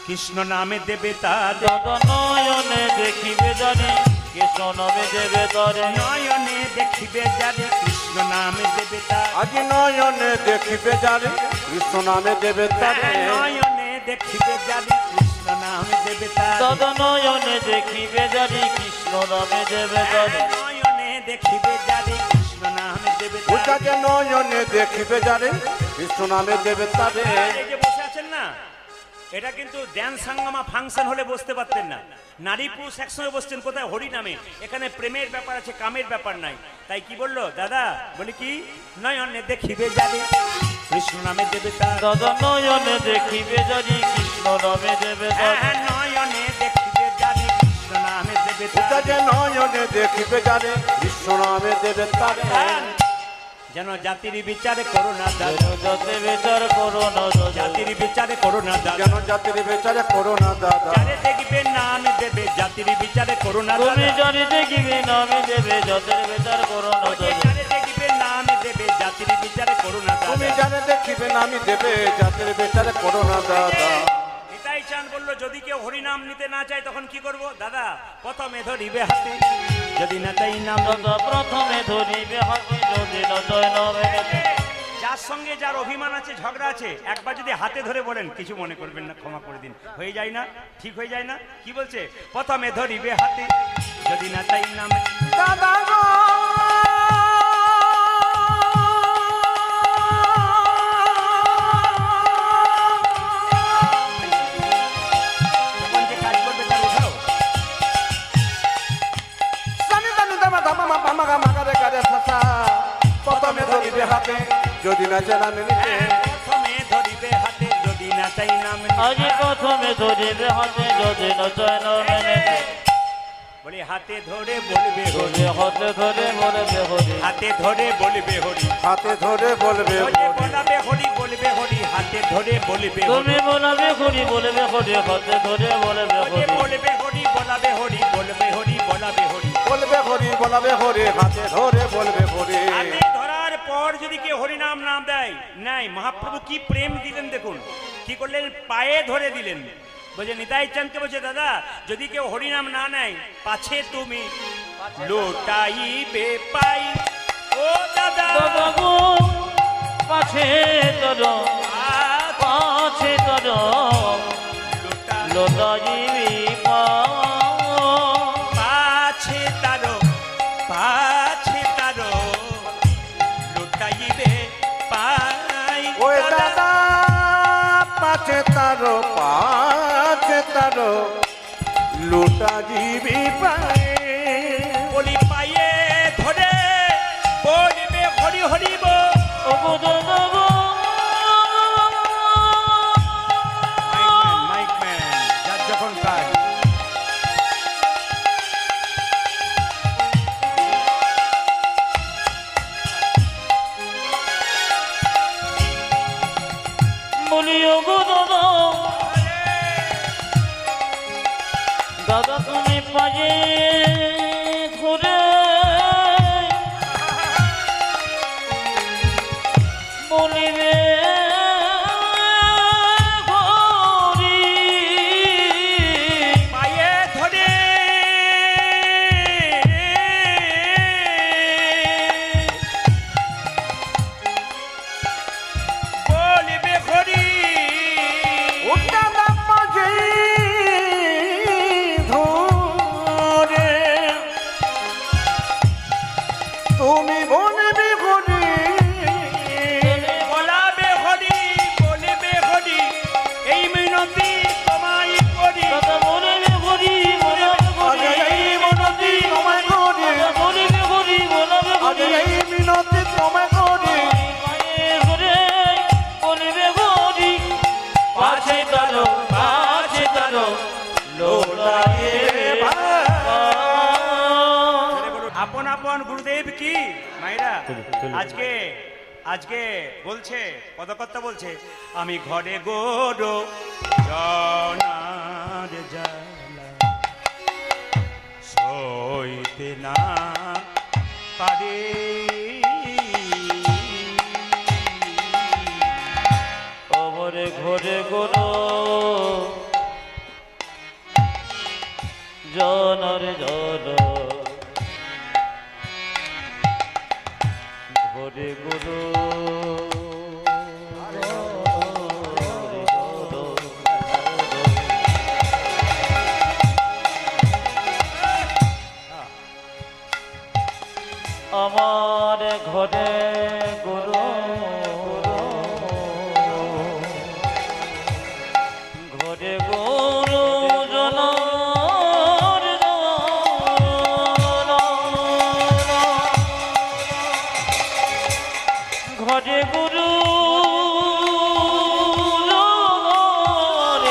কৃষ্ণ নামে দেবে তার। দাদা নয়নে দেখিবে জানি, কৃষ্ণ নামে দেবে তরে, নয়নে দেখিবে যারে, কৃষ্ণ নামে দেবে তার। আজি নয়নে দেখিবে যারে কৃষ্ণ নামে দেবে তারে নয়নে দেখিবে যারে, কৃষ্ণ নামে দেবে তার। দাদা নয়নে দেখিবে জানি, কৃষ্ণ নামে দেবে তরে, নয়নে দেখিবে যারে, কৃষ্ণ নামে দেবে তার। ওটাকে নয়নে দেখিবে যারে কৃষ্ণ নামে দেবে তারে এই যে বসে আছেন না, এটা কিন্তু ড্যান্স হাঙ্গামা ফাংশন হলে বসতে পারতেন না। নারী পুরুষ একসঙ্গে বসছেন কোথায়? হরি নামে। এখানে প্রেমের ব্যাপার আছে, কামের ব্যাপার নাই। তাই কি বললো দাদা? বলি কি? নয়নে দেখিবে যারে, কৃষ্ণ নামে দেবে তার। দাদা নয়নে দেখিবে জানি, কৃষ্ণ নামে দেবে হ্যাঁ তারে। হ্যাঁ নয়নে দেখিবে যারে কৃষ্ণ নামে দেবে এটা তারে। যে নয়নে দেখিবে জানে কৃষ্ণ নামে দেবে তারে। যেন জাতির বিচার করো না দাদা, যেন যাতে বিচার করো না দাদা। জাতির বিচার করো না দাদা, যেন জাতির বিচারে করো না দাদা। যারে দেখবে নাম দেবে জাতির বিচারে করো না তুমি দাদা, জানি দেখিবে নামে দেবে জাতের বিচার করো না ওই যে দাদা। যারে দেখবে নাম দেবে জাতির বিচারে করো না তুমি দাদা। জানে দেখিবে নামি দেবে জাতির বিচারে করো না দাদা। নিতাই চাঁদ বললো যদি কেউ হরিনাম নিতে না চায় তখন কি করব দাদা? প্রথমে ধরিবে হাতে, যদি না তাই নাম দাদা প্রথমে ধরিবে হাতে যদি না চায় নামে দেবে। যার সঙ্গে যার অভিমান আছে ঝগড়া আছে একবার যদি হাতে ধরে বলেন কিছু মনে করবেন না, ক্ষমা করে দিন, হয়ে যায় না? ঠিক হয়ে যায় না? কি বলছে? প্রথমে ধরিবে হাতে, যদি না তাই নাম দাদা গো যখন যে কাজ করবে তার উঠাও। সানি দানি দামা দামা মা পামা গা মাগা রে গা রে সা সা। প্রথমে ধরিবে হাতে যদি না জানা নিতে। হ্যাঁ, প্রথমে ধরিবে হাতে, যদি না তাই নাম আজ প্রথমে ধরিবে হাতে যদি না চায় নামে দেবে। বলি হাতে ধরে বলবে হরি, ধরে হাতে ধরে বলবে হরি। হাতে ধরে বলবে হরি, হাতে ধরে বলবে ওই যে বলাবে হরি বলবে হরি, হাতে ধরে বলবে হরি, তুমি বলবে হরি বলবে হরি হাতে ধরে বলবে ওই যে হরি। বলবে হরি বলাবে হরি, বলবে হরি বলাবে হরি। বলবে হরি বলাবে হরি হাতে ধরে বলবে হরি। হাতে ধরার পর যদি কেউ হরিনাম নাম দেয় নাই, মহাপ্রভু কি প্রেম দিলেন দেখুন, কি করলেন? পায়ে ধরে দিলেন। বলছে নিতাই চাঁদকে বলছে দাদা যদি কেউ হরিনাম না নেয় পাছে তুমি লোটাইবে পাই। ও দাদা দাদা গো পাছে তর পাছে তর লোটাইবি পাছে তারো পাছে তারো লোটাইবে পাই। ওই দাদা পাছে তারো পাছে তারো লুটা দিবি পায়ে। বলি পায়ে ধরে বলবে হরি হরি বল। ও গো দাদা গো মাইকম্যান যার যখন কাজ। বলি ও গো দাদা দাদা তুমি পায়ে ধরে বলিবে হরি। পায়ে ধরে বলবে হরি। ও দাদা পাছে ধরে তুমি বলবি হরি। বলাবে হরি বলবে হরি, এই মিনতি তোমায় করি। দাদা বলিবে হরি বলবে আগে হরি। এই মিনতি তোমায় করি। দাদা বলিবে হরি বলবে আগে হরি। এই মিনতি তোমায় করি। পায়ে ধরে বলিবে হরি পাছে তারো পাছে তারো লোটাইবে আপন আপন গুরুদেব কি মাইরা আজকে আজকে বলছে পদকর্তা বলছে আমি ঘরে গোরো জনার জ্বালা সইতে না পারে। অমরে ঘরে গোরো জনর জন ঘরে গোরো আমার ঘরে গুরু ঘরে গুরু জনার ঘরে গুরু জনার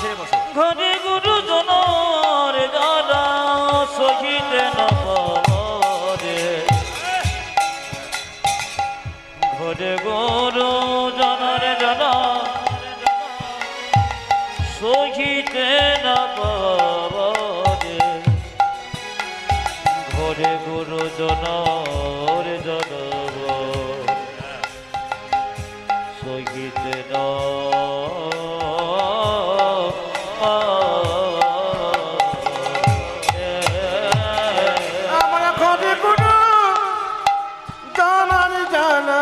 বসে বসে ঘরে গুরুজনের জ্বালা সহিতে না পারে ঘরে গুরুজনের জ্বালা সহিতে না পারে ঘরে গুরুজনের জ্বালা সহিতে না আমার ঘরে কোনো জানার জানা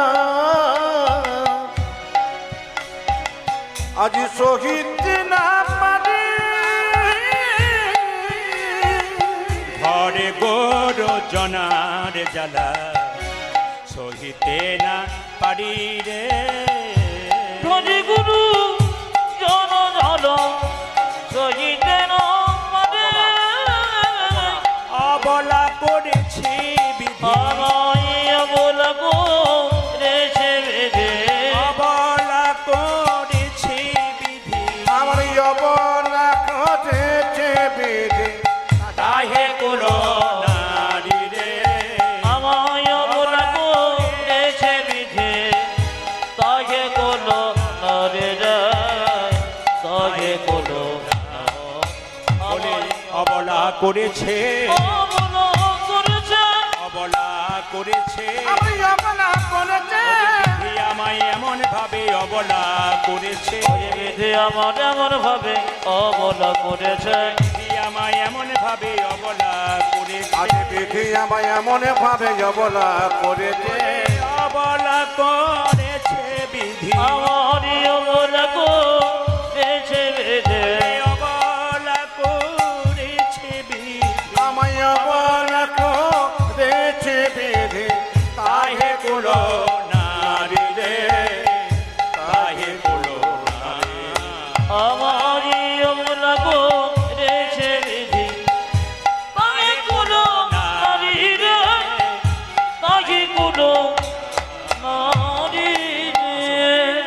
আজি শহীদ না পারি ঘরে গরু জনার জ্বালা সহিতে না পারি রে ঘরে গুরু জন জন সহিতে না পারে অবলা করেছি বিধি আমায় বলা গো রেছে বেদে অবলা করেছি বিধি আমার অবলা ঘটেছে বেদে তাহে কুলো নারী রে আমায় বলা গো রেছে বিধে তাকে কোনো নরে যায় তাকে কোনো বলে অবলা করেছে অবলা করেছে অবলা করেছে আমি অবলা করেছে বিধি আমায় এমন ভাবে অবলা করেছে বিধি আমার এমন ভাবে অবলা করেছে বিধি আমায় এমন ভাবে অবলা করেছে আজ বিধি আমায় এমন ভাবে অবলা করেছে অবলা করেছে বিধি আমারই অবলা করেছে বেদে অবলা করেছে বিধি আমায় অবলা করেছে বেদে তাহে কুলো নারী রে তাহে কুলো নারী আমারই অবলা করেছে বিধি তাকে কোনো নারী রে তাকে কোনো নারী রে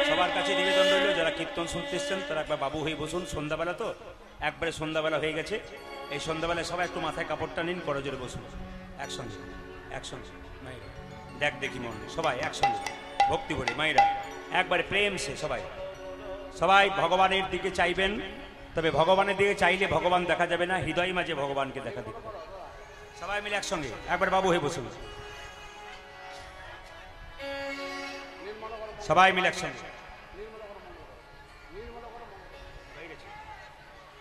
সবার কাছে নিবেদন রইল যারা কীর্তন শুনতে এসছেন তারা একবার বাবু হয়ে বসুন সন্ধ্যাবেলা তো একবারে সন্ধ্যাবেলা হয়ে গেছে এই সন্ধ্যাবেলায় সবাই একটু মাথায় কাপড়টা নিন করজোরে বসুন একসঙ্গে একসঙ্গে মাইরা দেখ দেখি মন সবাই একসঙ্গে ভক্তি করে মাইরা একবারে প্রেম সে সবাই সবাই ভগবানের দিকে চাইবেন তবে ভগবানের দিকে চাইলে ভগবান দেখা যাবে না হৃদয় মাঝে ভগবানকে দেখা দিবে সবাই মিলে একসঙ্গে একবার বাবু হয়ে বসুন সবাই মিলে একসঙ্গে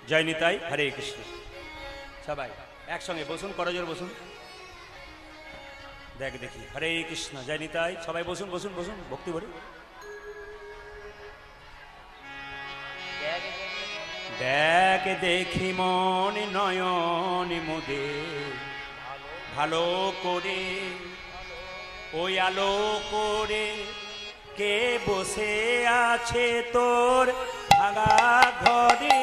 জয় নিতাই হরে কৃষ্ণ সবাই একসঙ্গে বসুন করজোর বসুন দেখ দেখি হরে কৃষ্ণ জয় নিতাই সবাই বসুন বসুন বসুন ভক্তি ভরে দেখ দেখি মন নয়ন মোদে ভালো করে ওই আলো করে কে বসে আছে তোর ভাঙা ঘরে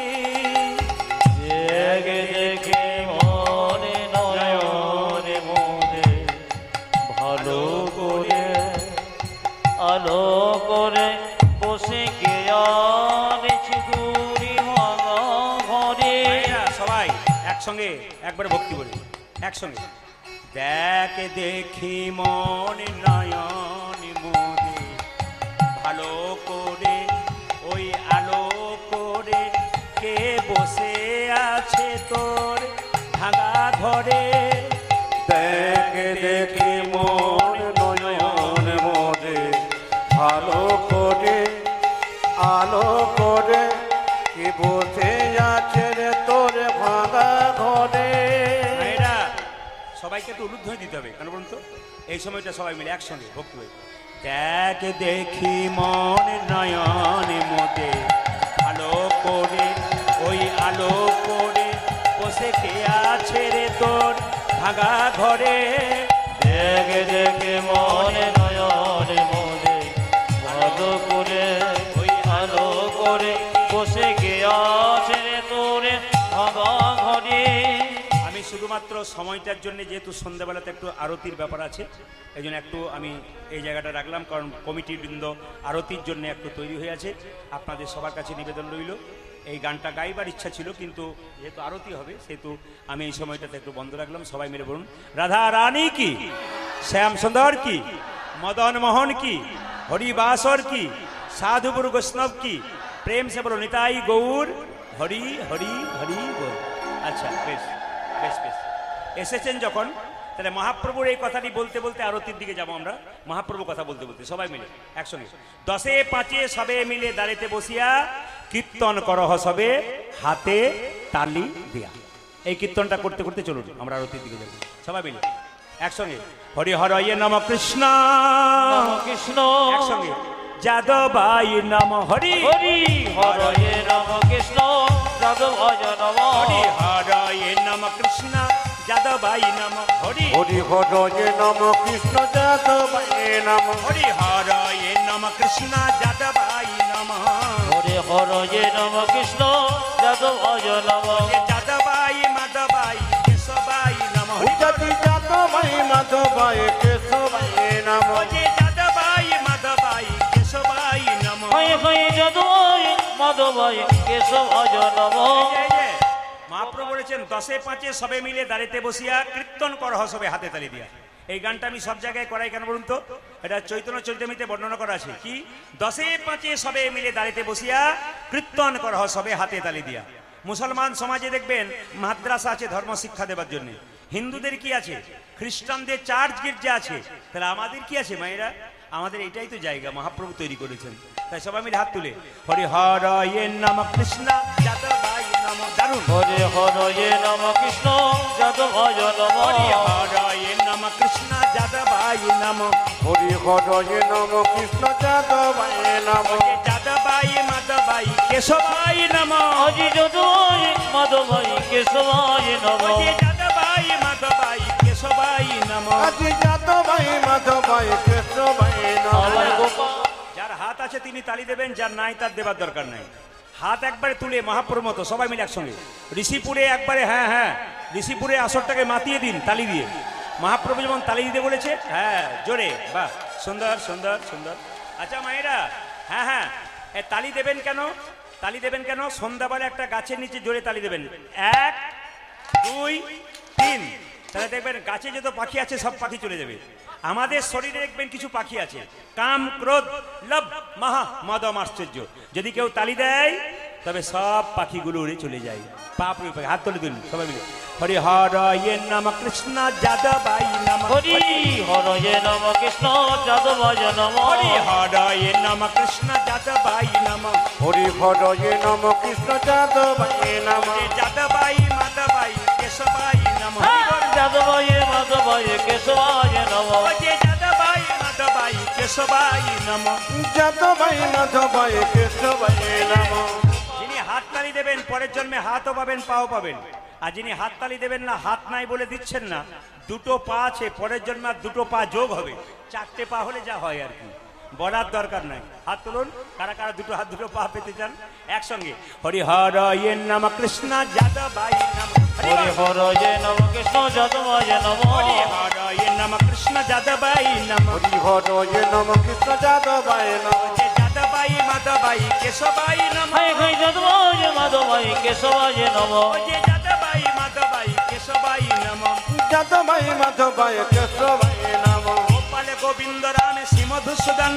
দেখে দেখে মনে নয়নে মনে ভালো করে আলো করে বসে গেছি দূরি ভাঙা ঘরে ভাইরা, সবাই একসঙ্গে একবার ভক্তি বলি একসঙ্গে দেখ দেখি মন নয়ন মোদে ভালো করে ওই আলো করে কে বসে আছে তোর ভাঙা ঘরে দেখ দেখে মন নয়ন মোদে ভালো করে আলো করে কি বসে আছে রে তোর ভাঙা ঘরে ভাইরা, সবাইকে একটু উলুধ্বনি দিতে হবে কেন বলুন তো এই সময়টা সবাই মিলে একসঙ্গে ভক্তি হয়ে দেখ দেখি মন নয়ন মোদে ভালো করে ওই আলো করে বসে কে আছে রে তোর ভাঙা ঘরে দেখে দেখে মনে নয়নে মনে ভালো করে ওই আলো করে বসে গেছে তোরে ভাঙা ঘরে আমি শুধুমাত্র সময়টার জন্য যেহেতু সন্ধ্যাবেলাতে একটু আরতির ব্যাপার আছে এই জন্য একটু আমি এই জায়গাটা রাখলাম কারণ কমিটির বৃন্দ আরতির জন্য একটু তৈরি হয়ে আছে আপনাদের সবার কাছে নিবেদন রইল এই গানটা গাইবার ইচ্ছা ছিল, কিন্তু যেহেতু আরতি হবে সেহেতু আমি এই সময়টাতে একটু বন্ধ রাখলাম। সবাই মিলে বলুন, রাধা রানী কি, শ্যাম সুন্দর কি, মদন মোহন কি, হরিবাসর কি, সাধুগুরু বৈষ্ণব কি, প্রেম সে বলো নিতাই গৌর হরি হরি হরি বল। আচ্ছা, বেশ বেশ বেশ, এসেছেন যখন, তাহলে মহাপ্রভুর এই কথাটি বলতে বলতে আরতির দিকে যাবো আমরা। মহাপ্রভু কথা বলতে বলতে সবাই মিলে একসঙ্গে, 10 5 সবে মিলে দাঁড়িতে বসিয়া কীর্তন করহ সবে হাতে তালি দিয়া। এই কীর্তনটা করতে করতে চলুন আমরা আরতির দিকে যাবো সবাই মিলে একসঙ্গে। হরি হরয়ে নম কৃষ্ণ নম কৃষ্ণ একসঙ্গে, যাদবাই নম হরি হরি হরয়ে নম কৃষ্ণ যাদবায় নম হরি হরয়ে নম কৃষ্ণ যাদবাই নম হরি হরি হরয়ে নম কৃষ্ণ যাদবায় নম হরি হরয়ে নম কৃষ্ণ যাদবাই নম হরে হরয়ে নম কৃষ্ণ যাদবায় নম যাদবাই মাধবাই কেশবাই নম হরি যদি যাদবায় মাধবায় কেশবায় নম যাদবাই মাধবাই কেশবাই নম হয়ে হয়ে যাদবায় মাধবায় কেশবায় নম মহাপ্রভু বলেছেন 10 5 সবে মিলে দাঁড়িতে বসিয়া কীর্তন করহ সবে হাতে তালি দিয়া। এই গানটা আমি সব জায়গায় করাই কেন বলুন তো? এটা চৈতন্য চরিতামৃতে বর্ণনা করা আছে কি, 10 5 সবে মিলে দাঁড়িতে বসিয়া কীর্তন করহ সবে হাতে তালি দিয়া। মুসলমান সমাজে দেখবেন মাদ্রাসা আছে ধর্ম শিক্ষা দেবার জন্য, হিন্দুদের কি আছে, খ্রিস্টানদের চার্চ গির্জা আছে, তাহলে আমাদের কি আছে মায়েরা? আমাদের এটাই তো জায়গা মহাপ্রভু তৈরি করেছেন। তাই সবাই মিলে হাত তুলে হরি হরয়ে নম কৃষ্ণ যাদবাই নম, দারুণ, হরে হরয়ে নম কৃষ্ণ যাদবায় নম হরি হরয়ে নম কৃষ্ণ যাদবাই নম হরি হরয়ে নম কৃষ্ণ যাদবায় নম যাদবাই মাধবাই কেশবাই নম আজি যাদবায় মাধবায় কেশবায় নম যাদবাই মাধবাই কেশবাই নম। আজি যাদবায় মাধবায় কেশবায় নম আমার গোপাল যার হাত আছে তিনি তালি দেবেন, যার নাই তার দেবার দরকার নাই। হাত একবারে তুলে মহাপ্রভুর মতো সবাই মিলে একসঙ্গে ঋষিপুরে একবারে, হ্যাঁ হ্যাঁ, ঋষিপুরে আসরটাকে মাতিয়ে দিন তালি দিয়ে। মহাপ্রভু যেমন তালি দিতে বলেছে, হ্যাঁ জোরে, বাহ, সুন্দর সুন্দর সুন্দর। আচ্ছা মায়েরা, হ্যাঁ হ্যাঁ, এ তালি দেবেন কেন? তালি দেবেন কেন? সন্ধ্যাবেলা একটা গাছের নিচে জোরে তালি দেবেন, 1 2 3, তাহলে দেখবেন গাছে যত পাখি আছে সব পাখি চলে যাবে। আমাদের শরীরে দেখবেন কিছু পাখি আছে, কাম ক্রোধ লোভ মহা মদম আশ্চর্য, যদি কেউ তালি দেয় তবে সব পাখিগুলো উড়ে চলে যায়। পাপ হাত তুলে দিন সবাই মিলে হরি হরয়ে নম কৃষ্ণ যাদবাই নম হরি হরয়ে নম কৃষ্ণ যাদবায় নম হরি হরয়ে নম কৃষ্ণ যাদবাই নম হরি হরয়ে নম কৃষ্ণ যাদবায় নম যাদবাই মাধবাই কেশবাই নম যাদবায় মাধবায় কেশবায় নম যাদবাই মাধবাই কেশবাই নম। যাদবায় মাধবায় কেশবায় নম যিনি হাত তালি দেবেন পরের জন্মে হাতও পাবেন পাও পাবেন, আর যিনি হাত তালি দেবেন না, হাত নাই বলে দিচ্ছেন না, 2টো পা আছে, পরের জন্মে আর 2টো পা যোগ হবে, 4টে পা হলে যা হয় আর কি, বলার দরকার নাই। হাত তুলুন কারা কারা 2টো হাত 2টো পা পেতে চান একসঙ্গে। হরি হরয়ে নম কৃষ্ণ যাদবাই নম হরি হরয়ে নম কৃষ্ণ যাদবায় নম হরি হরয়ে নম কৃষ্ণ যাদবাই নম হরি হরয়ে নম কৃষ্ণ যাদবায় নম যাদবাই মাধবাই কেশবাই নম হাই হাই যাদবায় মাধবায় কেশবায় নম যাদবাই মাধবাই কেশবাই নম যাদবায় মাধবায় কেশবায় নম গোপাল গোবিন্দ রামে শ্রী মধুসূদন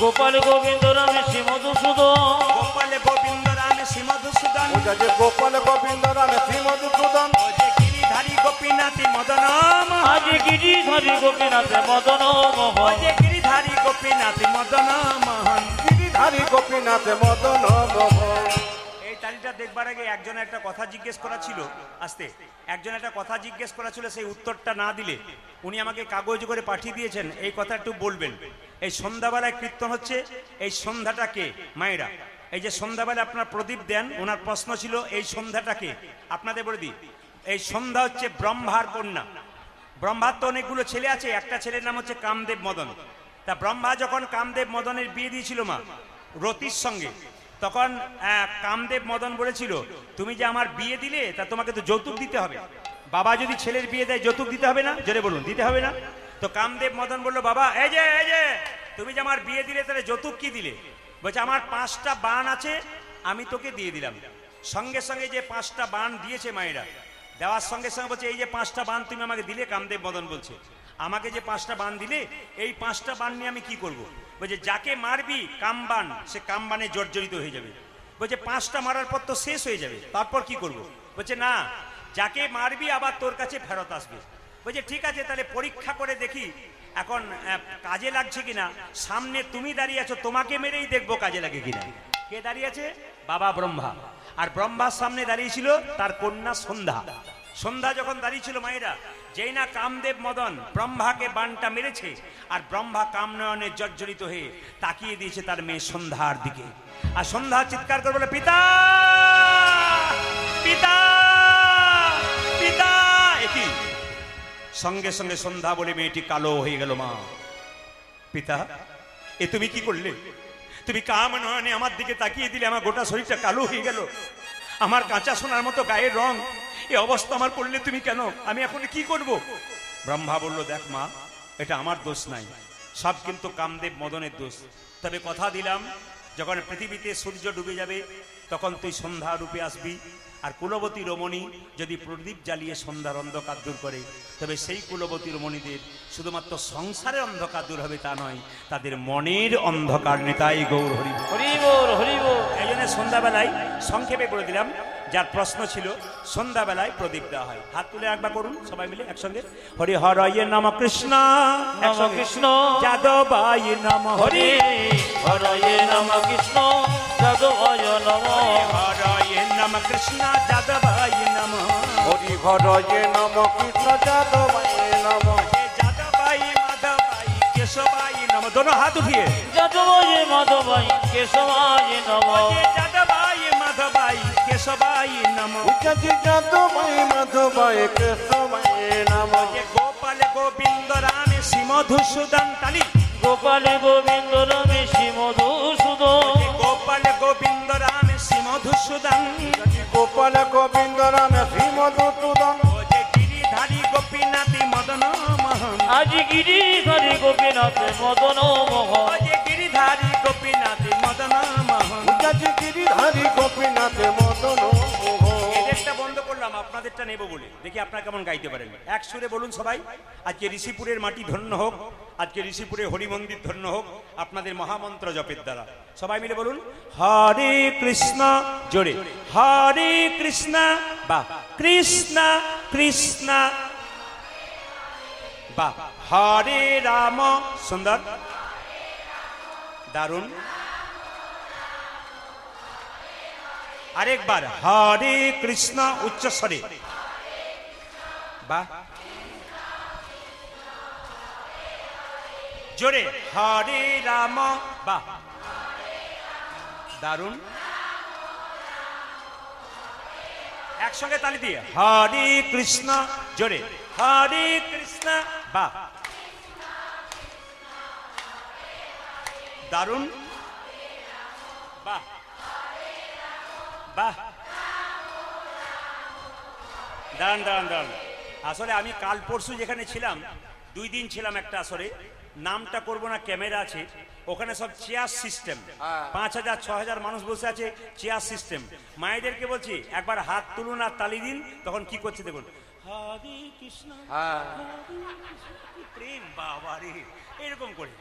গোপাল গোবিন্দ রামে শ্রী মধুসূদন গোপাল গোবিন্দ রামে শ্রী মধুসূদন ওটা যে গোপাল গোবিন্দ রামে শ্রী মধুসূদন গিরিধারী গোপীনাথী মদন আজ গিরিধারী গোপীনাথ মদন মোহন গিরিধারী গোপীনাথী মদন মোহন গিরিধারী গোপীনাথ মদন মোহন। এই তালিটা দেখবার আগে একজন একটা কথা জিজ্ঞেস করা ছিল, আসতে একজন একটা কথা জিজ্ঞেস করা ছিল, সেই উত্তরটা না দিলে উনি আমাকে কাগজ করে পাঠিয়ে দিয়েছেন, এই কথা একটু বলবেন। এই সন্ধ্যাবেলায় কীর্তন হচ্ছে, এই সন্ধ্যাটা কে মায়েরা? এই যে সন্ধ্যাবেলা আপনার প্রদীপ দেন, ওনার প্রশ্ন ছিল এই সন্ধ্যাটা কে? আপনাদের বলে দিই, এই সন্ধ্যা হচ্ছে ব্রহ্মার কন্যা। ব্রহ্মার তো অনেকগুলো ছেলে আছে, একটা ছেলের নাম হচ্ছে কামদেব মদন। তা ব্রহ্মা যখন কামদেব মদনের বিয়ে দিয়েছিল মা রতির সঙ্গে, তখন কামদেব মদন বলেছিল, তুমি যে আমার বিয়ে দিলে তা তোমাকে তো যৌতুক দিতে হবে। বাবা যদি ছেলের বিয়ে দেয় যৌতুক দিতে হবে না? জোরে বলুন, দিতে হবে না? তো কামদেব মদন বললো, বাবা এই যে তুমি যে আমার বিয়ে দিলে তাহলে যৌতুক কি দিলে? বলছে আমার 5টা বান আছে, আমি তোকে দিয়ে দিলাম। সঙ্গে সঙ্গে যে 5টা বাণ দিয়েছে মায়েরা, দেওয়ার সঙ্গে সঙ্গে বলছে এই যে 5টা বাণ তুমি আমাকে দিলে, কামদেব মদন বলছে আমাকে যে 5টা বাণ দিলে, এই 5টা বাণ নিয়ে আমি কি করব? বলছে যাকে মারবি কামবান, সে কামবানে জর্জরিত হয়ে যাবে। বলছে 5টা মারার পর তো শেষ হয়ে যাবে, তারপর কি করব? বলছে না, যাকে মারবি আবার তোর কাছে ফেরত আসবে। বলছে ঠিক আছে, তাহলে পরীক্ষা করে দেখি এখন কাজে লাগছে কিনা। সামনে তুমি দাঁড়িয়ে আছো, তোমাকে মেরেই দেখবো কাজে লাগে কিনা। কে দাঁড়িয়ে আছে? বাবা ব্রহ্মা। আর ব্রহ্মার সামনে দাঁড়িয়েছিল তার কন্যা সন্ধ্যা। সন্ধ্যা যখন দাঁড়িয়েছিল মায়েরা, যেই না কামদেব মদন ব্রহ্মাকে বানটা মেরেছে, আর ব্রহ্মা কামনয়নে জর্জরিত হয়ে তাকিয়ে দিয়েছে তার মেয়ে সন্ধ্যার দিকে। আর সন্ধ্যা চিৎকার করে বলে পিতা পিতা পিতা। একই সঙ্গে সঙ্গে সন্ধ্যা বলে মেয়েটি কালো হয়ে গেল। মা, পিতা এ তুমি কি করলে? তুমি কামনয়নে আমার দিকে তাকিয়ে দিলে, আমার গোটা শরীরটা কালো হয়ে গেল, আমার কাঁচা সোনার মতো গায়ের রং, এ অবস্থা আমার করলে তুমি কেন? আমি এখন কি করব? ব্রহ্মা বলল দেখ মা, এটা আমার দোষ নাই, সব কিন্তু কামদেব মদনের দোষ। তবে কথা দিলাম, যখন পৃথিবীতে সূর্য ডুবে যাবে তখন তুই সন্ধ্যা রূপে আসবি। আর কুলবতী রমণী যদি প্রদীপ জ্বালিয়ে সন্ধ্যার অন্ধকার দূর করে, তবে সেই কুলবতী রমণীদের শুধুমাত্র সংসারের অন্ধকার দূর হবে তা নয়, তাদের মনের অন্ধকার নিতাই গৌর হরি হরি বল, হরি বল। এই জন্য সন্ধ্যাবেলায় সংক্ষেপে বলে দিলাম, যার প্রশ্ন ছিল সন্ধ্যাবেলায় প্রদীপ দেওয়া হয়। হাত তুলে একবার করুন সবাই মিলে একসঙ্গে। হরি হরয়ে নম কৃষ্ণ, নম কৃষ্ণ যাদবায় নম হরি, হরয়ে নম কৃষ্ণ যাদবায় নম, হরয়ে নম কৃষ্ণ যাদবায় নম, হরি হরয়ে নম কৃষ্ণ যাদবায় নম, যাদবায় মাধবায় কেশবায় নম। দোনো হাত উঠিয়ে যাদবায় মাধবায় কেশবায় নম, যাদবায় মাধবায় কেশবায় নম, উচ্চতি যাদবায় মাধবায় কেশবায় নম, গোপাল গোবিন্দ রামে শ্রী মধুসূদন তালি, গোপাল গোবিন্দ রমে শ্রী মধুসূদন, গোপাল গোবিন্দ রামে শ্রী মধুসূদন, গোপাল গোবিন্দ রাম শ্রী মধুসূদন, গিরিধারী গোপীনাথী মদন মোহন, আজ গিরিধারী গোপীনাথ মদন মোহন, গিরিধারী গোপীনাথী মদন মোহন। উচ্চতি গিরিধারী গোপীনাথ মদন মোহন। এদেরটা বন্ধ করলাম, আপনাদেরটা নেব বলে। দেখি আপনারা কেমন গাইতে পারেন। এক সুরে বলুন সবাই, আজকে ঋষিপুরের মাটি ধন্য হোক, আজকে ঋষিপুরের হরি মন্দির ধন্য হোক আপনাদের মহামন্ত্র জপের দ্বারা। সবাই মিলে বলুন হরে কৃষ্ণ, জোরে হরে কৃষ্ণ, বা কৃষ্ণ কৃষ্ণ, বা হরে রাম। সুন্দর, দারুণ। আরেকবার হরে কৃষ্ণ উচ্চস্বরে, বাহ, জোরে হরে রাম, বাহ, দারুণ। একসঙ্গে তালি দিয়ে হরে কৃষ্ণ, জোরে হরে কৃষ্ণ, বাহ, দারুণ, বাহ বাহ, দাঁড়ান দাঁড়ান দাঁড়ান। আসলে আমি কাল পরশু যেখানে ছিলাম, 2 দিন ছিলাম একটা আসরে, নামটা করব না, ক্যামেরা আছে ওখানে, সব চেয়ার সিস্টেম, 5000 6000 মানুষ বসে আছে, চেয়ার সিস্টেম। মায়েদেরকে বলছি একবার হাত তুলুন আর তালি দিন, তখন কি করছে দেখুন, হরে কৃষ্ণ, কি প্রেম বাবা রে, এরকম করে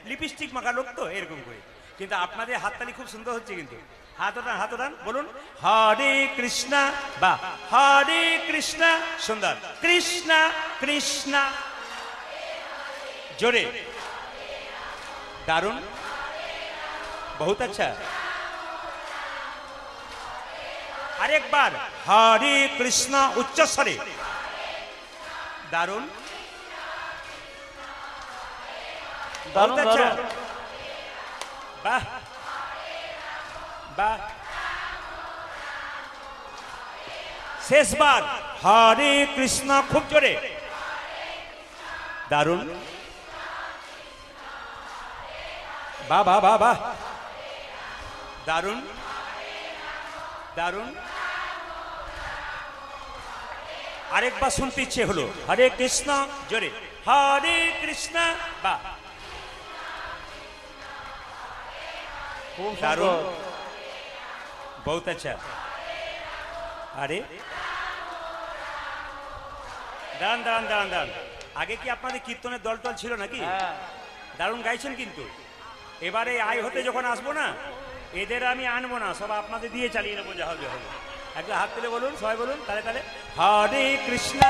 লিপস্টিক মাখা লোক তো এরকম করে। কিন্তু আপনাদের হাততালি খুব সুন্দর হচ্ছে, কিন্তু হাত ওঠান, হাত ওঠান, বলুন হরে কৃষ্ণ, বা হরে কৃষ্ণ, সুন্দর, কৃষ্ণ কৃষ্ণ, জোরে, দারুণ, বহুত আচ্ছা। আরেকবার হরে কৃষ্ণ উচ্চস্বরে, দারুণ, বহুত আচ্ছা, বাহ বাহ। শেষবার হরে কৃষ্ণ খুব জোরে, দারুণ, বাহ বাহ বাহ বাহ, দারুণ দারুণ। আরেকবার শুনতে ইচ্ছে হলো, হরে কৃষ্ণ, জোরে হরে কৃষ্ণ, বাহ, খুব দারুণ, সুন্দর। বহুত আচ্ছা। আরে দাঁড়ান দাঁড়ান দাঁড়ান দাঁড়ান, আগে কি আপনাদের কীর্তনের দল টল ছিল নাকি? হ্যাঁ। দারুণ গাইছেন কিন্তু। এবারে আয় হতে যখন আসবো না, এদের আমি আনবো না, সব আপনাদের দিয়ে চালিয়ে নেবো, যা হবে হবে। একটু হাত তুলে বলুন, সবাই বলুন তাহলে তাহলে। হরে কৃষ্ণ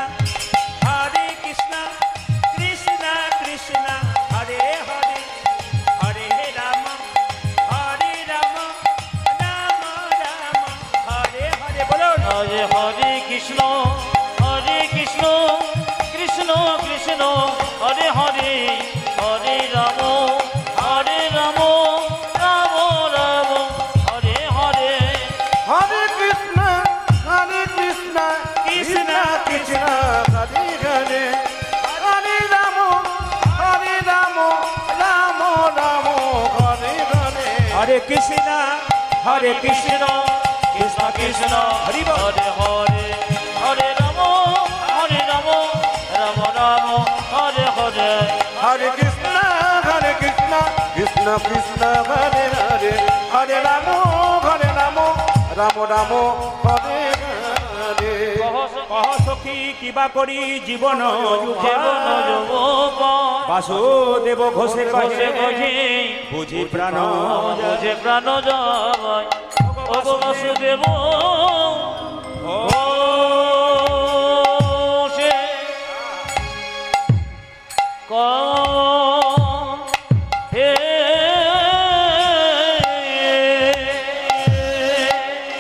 কৃষ্ণ কৃষ্ণ হরে হরে, হরে রাম রাম রাম হরে হরে। বলুন হরে হরে কৃষ্ণ কৃষ্ণ কৃষ্ণ হরে হরে, হরে রাম রাম রাম হরে হরে। হরে কৃষ্ণ কৃষ্ণ কৃষ্ণ হরে হরে, হরে রাম রাম রাম হরে হরে। হরে কৃষ্ণ কৃষ্ণ কৃষ্ণ কৃষ্ণ হরি বল। হরে হরে, হরে রাম রাম রাম হরে হরে। হরে কৃষ্ণ কৃষ্ণ কৃষ্ণ হরে হরে, হরে রাম রাম রাম হরে হরে। কহ সখী কিবা করি জীবন জীবন যুবক বাসুদেব ঘোষে ঘোষে কহে ঘোষে বুঝি প্রাণ বুঝে প্রাণ যায়। ও গো বাসুদেব ঘোষে কহে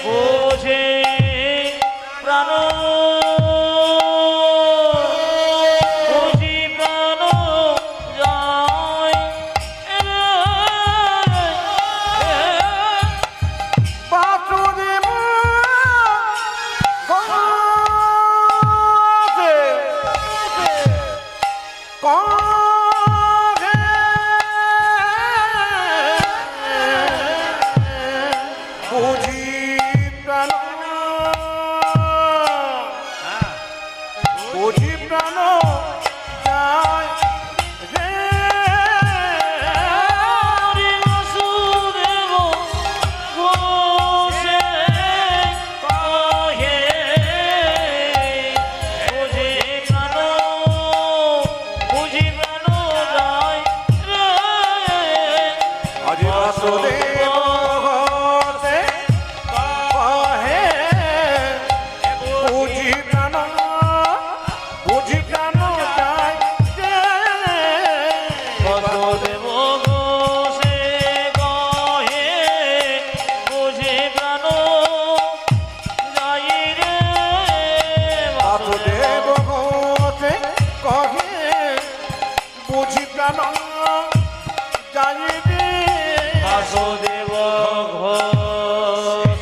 বুঝে প্রাণ বুঝি প্রাণ যায় বাসুদেব ঘোষে কহে বুঝি প্রাণ, বুঝি প্রাণ যায় রে। হরি বাসুদেব ঘোষে কহে বুঝি প্রাণ বুঝি প্রাণ যায় রে। আজ বাসুদেব ঘোষে কহে বুঝি প্রাণ, বুঝি প্রাণ যায় রে। বাসুদেব ঘোষে কহে বুঝি প্রাণ যায় রে। বাসুদেব ঘোষে কহে বুঝি প্রাণ যায় রে। বাসুদেব ঘোষে কহে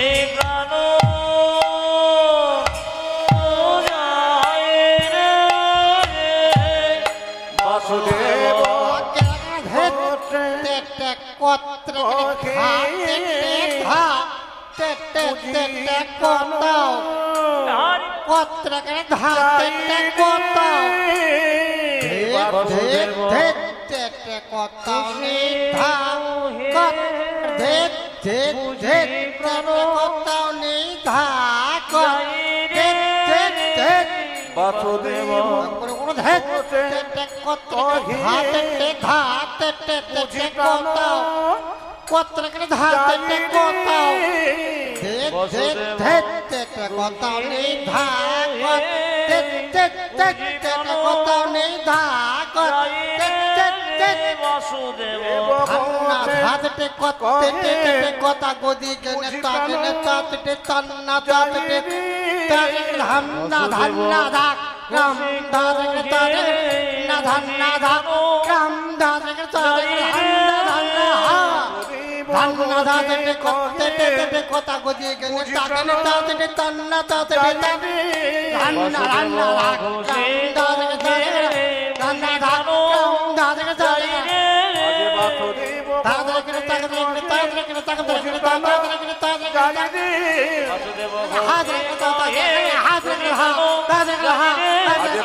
বুঝি প্রাণ যায় রে। বাসুদেব বাসুদেব বাসুদেব কথা গদি গেনে তাগনে তাতে তন্না তাতে ধান্না ধান্না ধাক রাম ধারে তারে না ধান্না ধাক রাম ধারে তারে ধান্না ধান্না হা ধান্না ধাতে কতে কথা গদি গেনে তাগনে তাতে তন্না তাতে ধান্না ধান্না ধাক রাম ধারে তারে ধান্না ধাক রাম ধারে তারে বাসুদেব বাসুদেব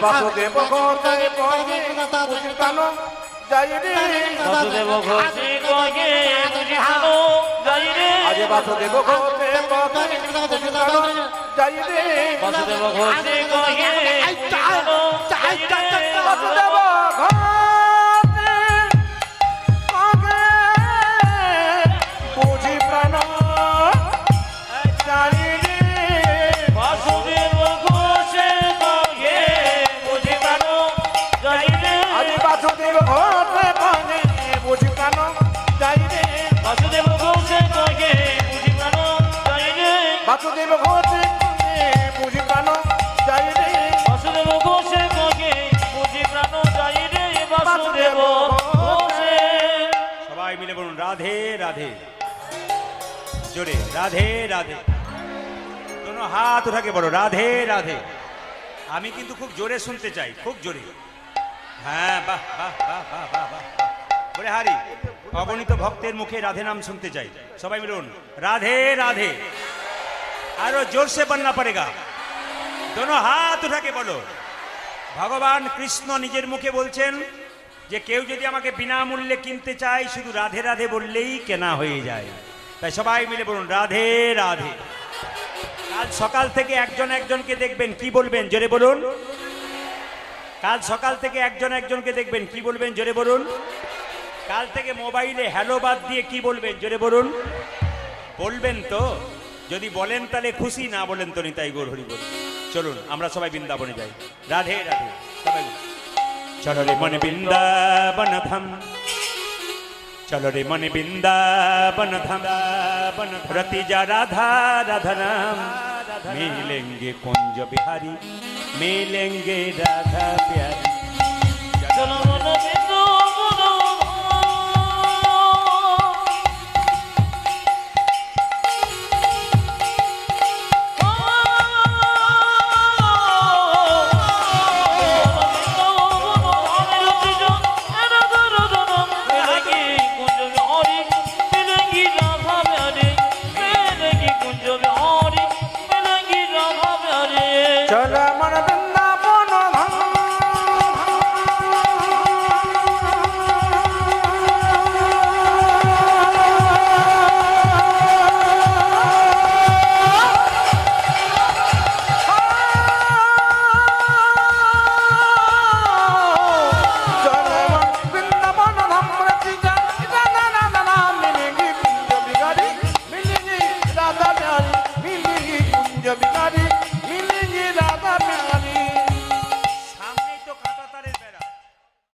বাসুদেব ঘোষে কহে বুঝি প্রাণ যাই রে বাসুদেব ঘোষে কহে বুঝি প্রাণ যাই রে আজ বাসুদেব ঘোষে কহে বুঝি প্রাণ যাই রে বাসুদেব ঘোষে কহে বুঝি প্রাণ যাই রে বাসুদেব ঘোষে কহে বুঝি প্রাণ যাই রে বাসুদেব ঘোষে কহে বুঝি প্রাণ যাই রে আজ বাসুদেব ঘোষে কহে বুঝি প্রাণ যাই রে বাসুদেব ঘোষে কহে বুঝি প্রাণ যাই রে বাসুদেব ঘোষে কহে বুঝি প্রাণ যাই রে বাসুদেব ঘোষে কহে বুঝি প্রাণ যাই রে বাসুদেব ঘোষে সবাই মিলে বলুন রাধে রাধে, জোরে রাধে রাধে, কোনো হাত উঠাকে বলো রাধে রাধে। আমি কিন্তু খুব জোরে শুনতে চাই, খুব জোরে। হ্যাঁ, বাহ বাহ বাহ বাহ বাহ বাহ। বলে হারি অগণিত ভক্তের মুখে রাধে নাম শুনতে চাই। সবাই মিলুন রাধে রাধে। আরো জোর সে বলনা পড়েগা, दोनों हाथ उठा के बोलो। भगवान कृष्ण निजेर मुखे बोलছেন যে কেউ যদি আমাকে বিনামূল্যে কিনতে চায় শুধু রাধে রাধে বললেই কেনা হয়ে যায়। তাই সবাই মিলে বলুন রাধে রাধে। কাল সকাল থেকে একজন একজনকে দেখবেন, কি বলবেন জোরে বলুন। কাল সকাল থেকে একজন একজনকে দেখবেন, কি বলবেন জোরে বলুন। কাল থেকে মোবাইলে হ্যালো বাদ দিয়ে কি বলবেন জোরে বলুন। বলবেন তো? যদি বলেন তাহলে খুশি, না বলেন তো নিতাই গৌর হরি বল। চলুন আমরা সবাই বৃন্দাবনে যাই। রাধে রাধে সবাই বলুন। চলো রে মনে বৃন্দাবন ধাম, চলো রে মনে বৃন্দাবন ধাম, রতি যা রাধা রাধা নাম, मिलेंगे कुंज बिहारी, मिलेंगे राधा प्यारी।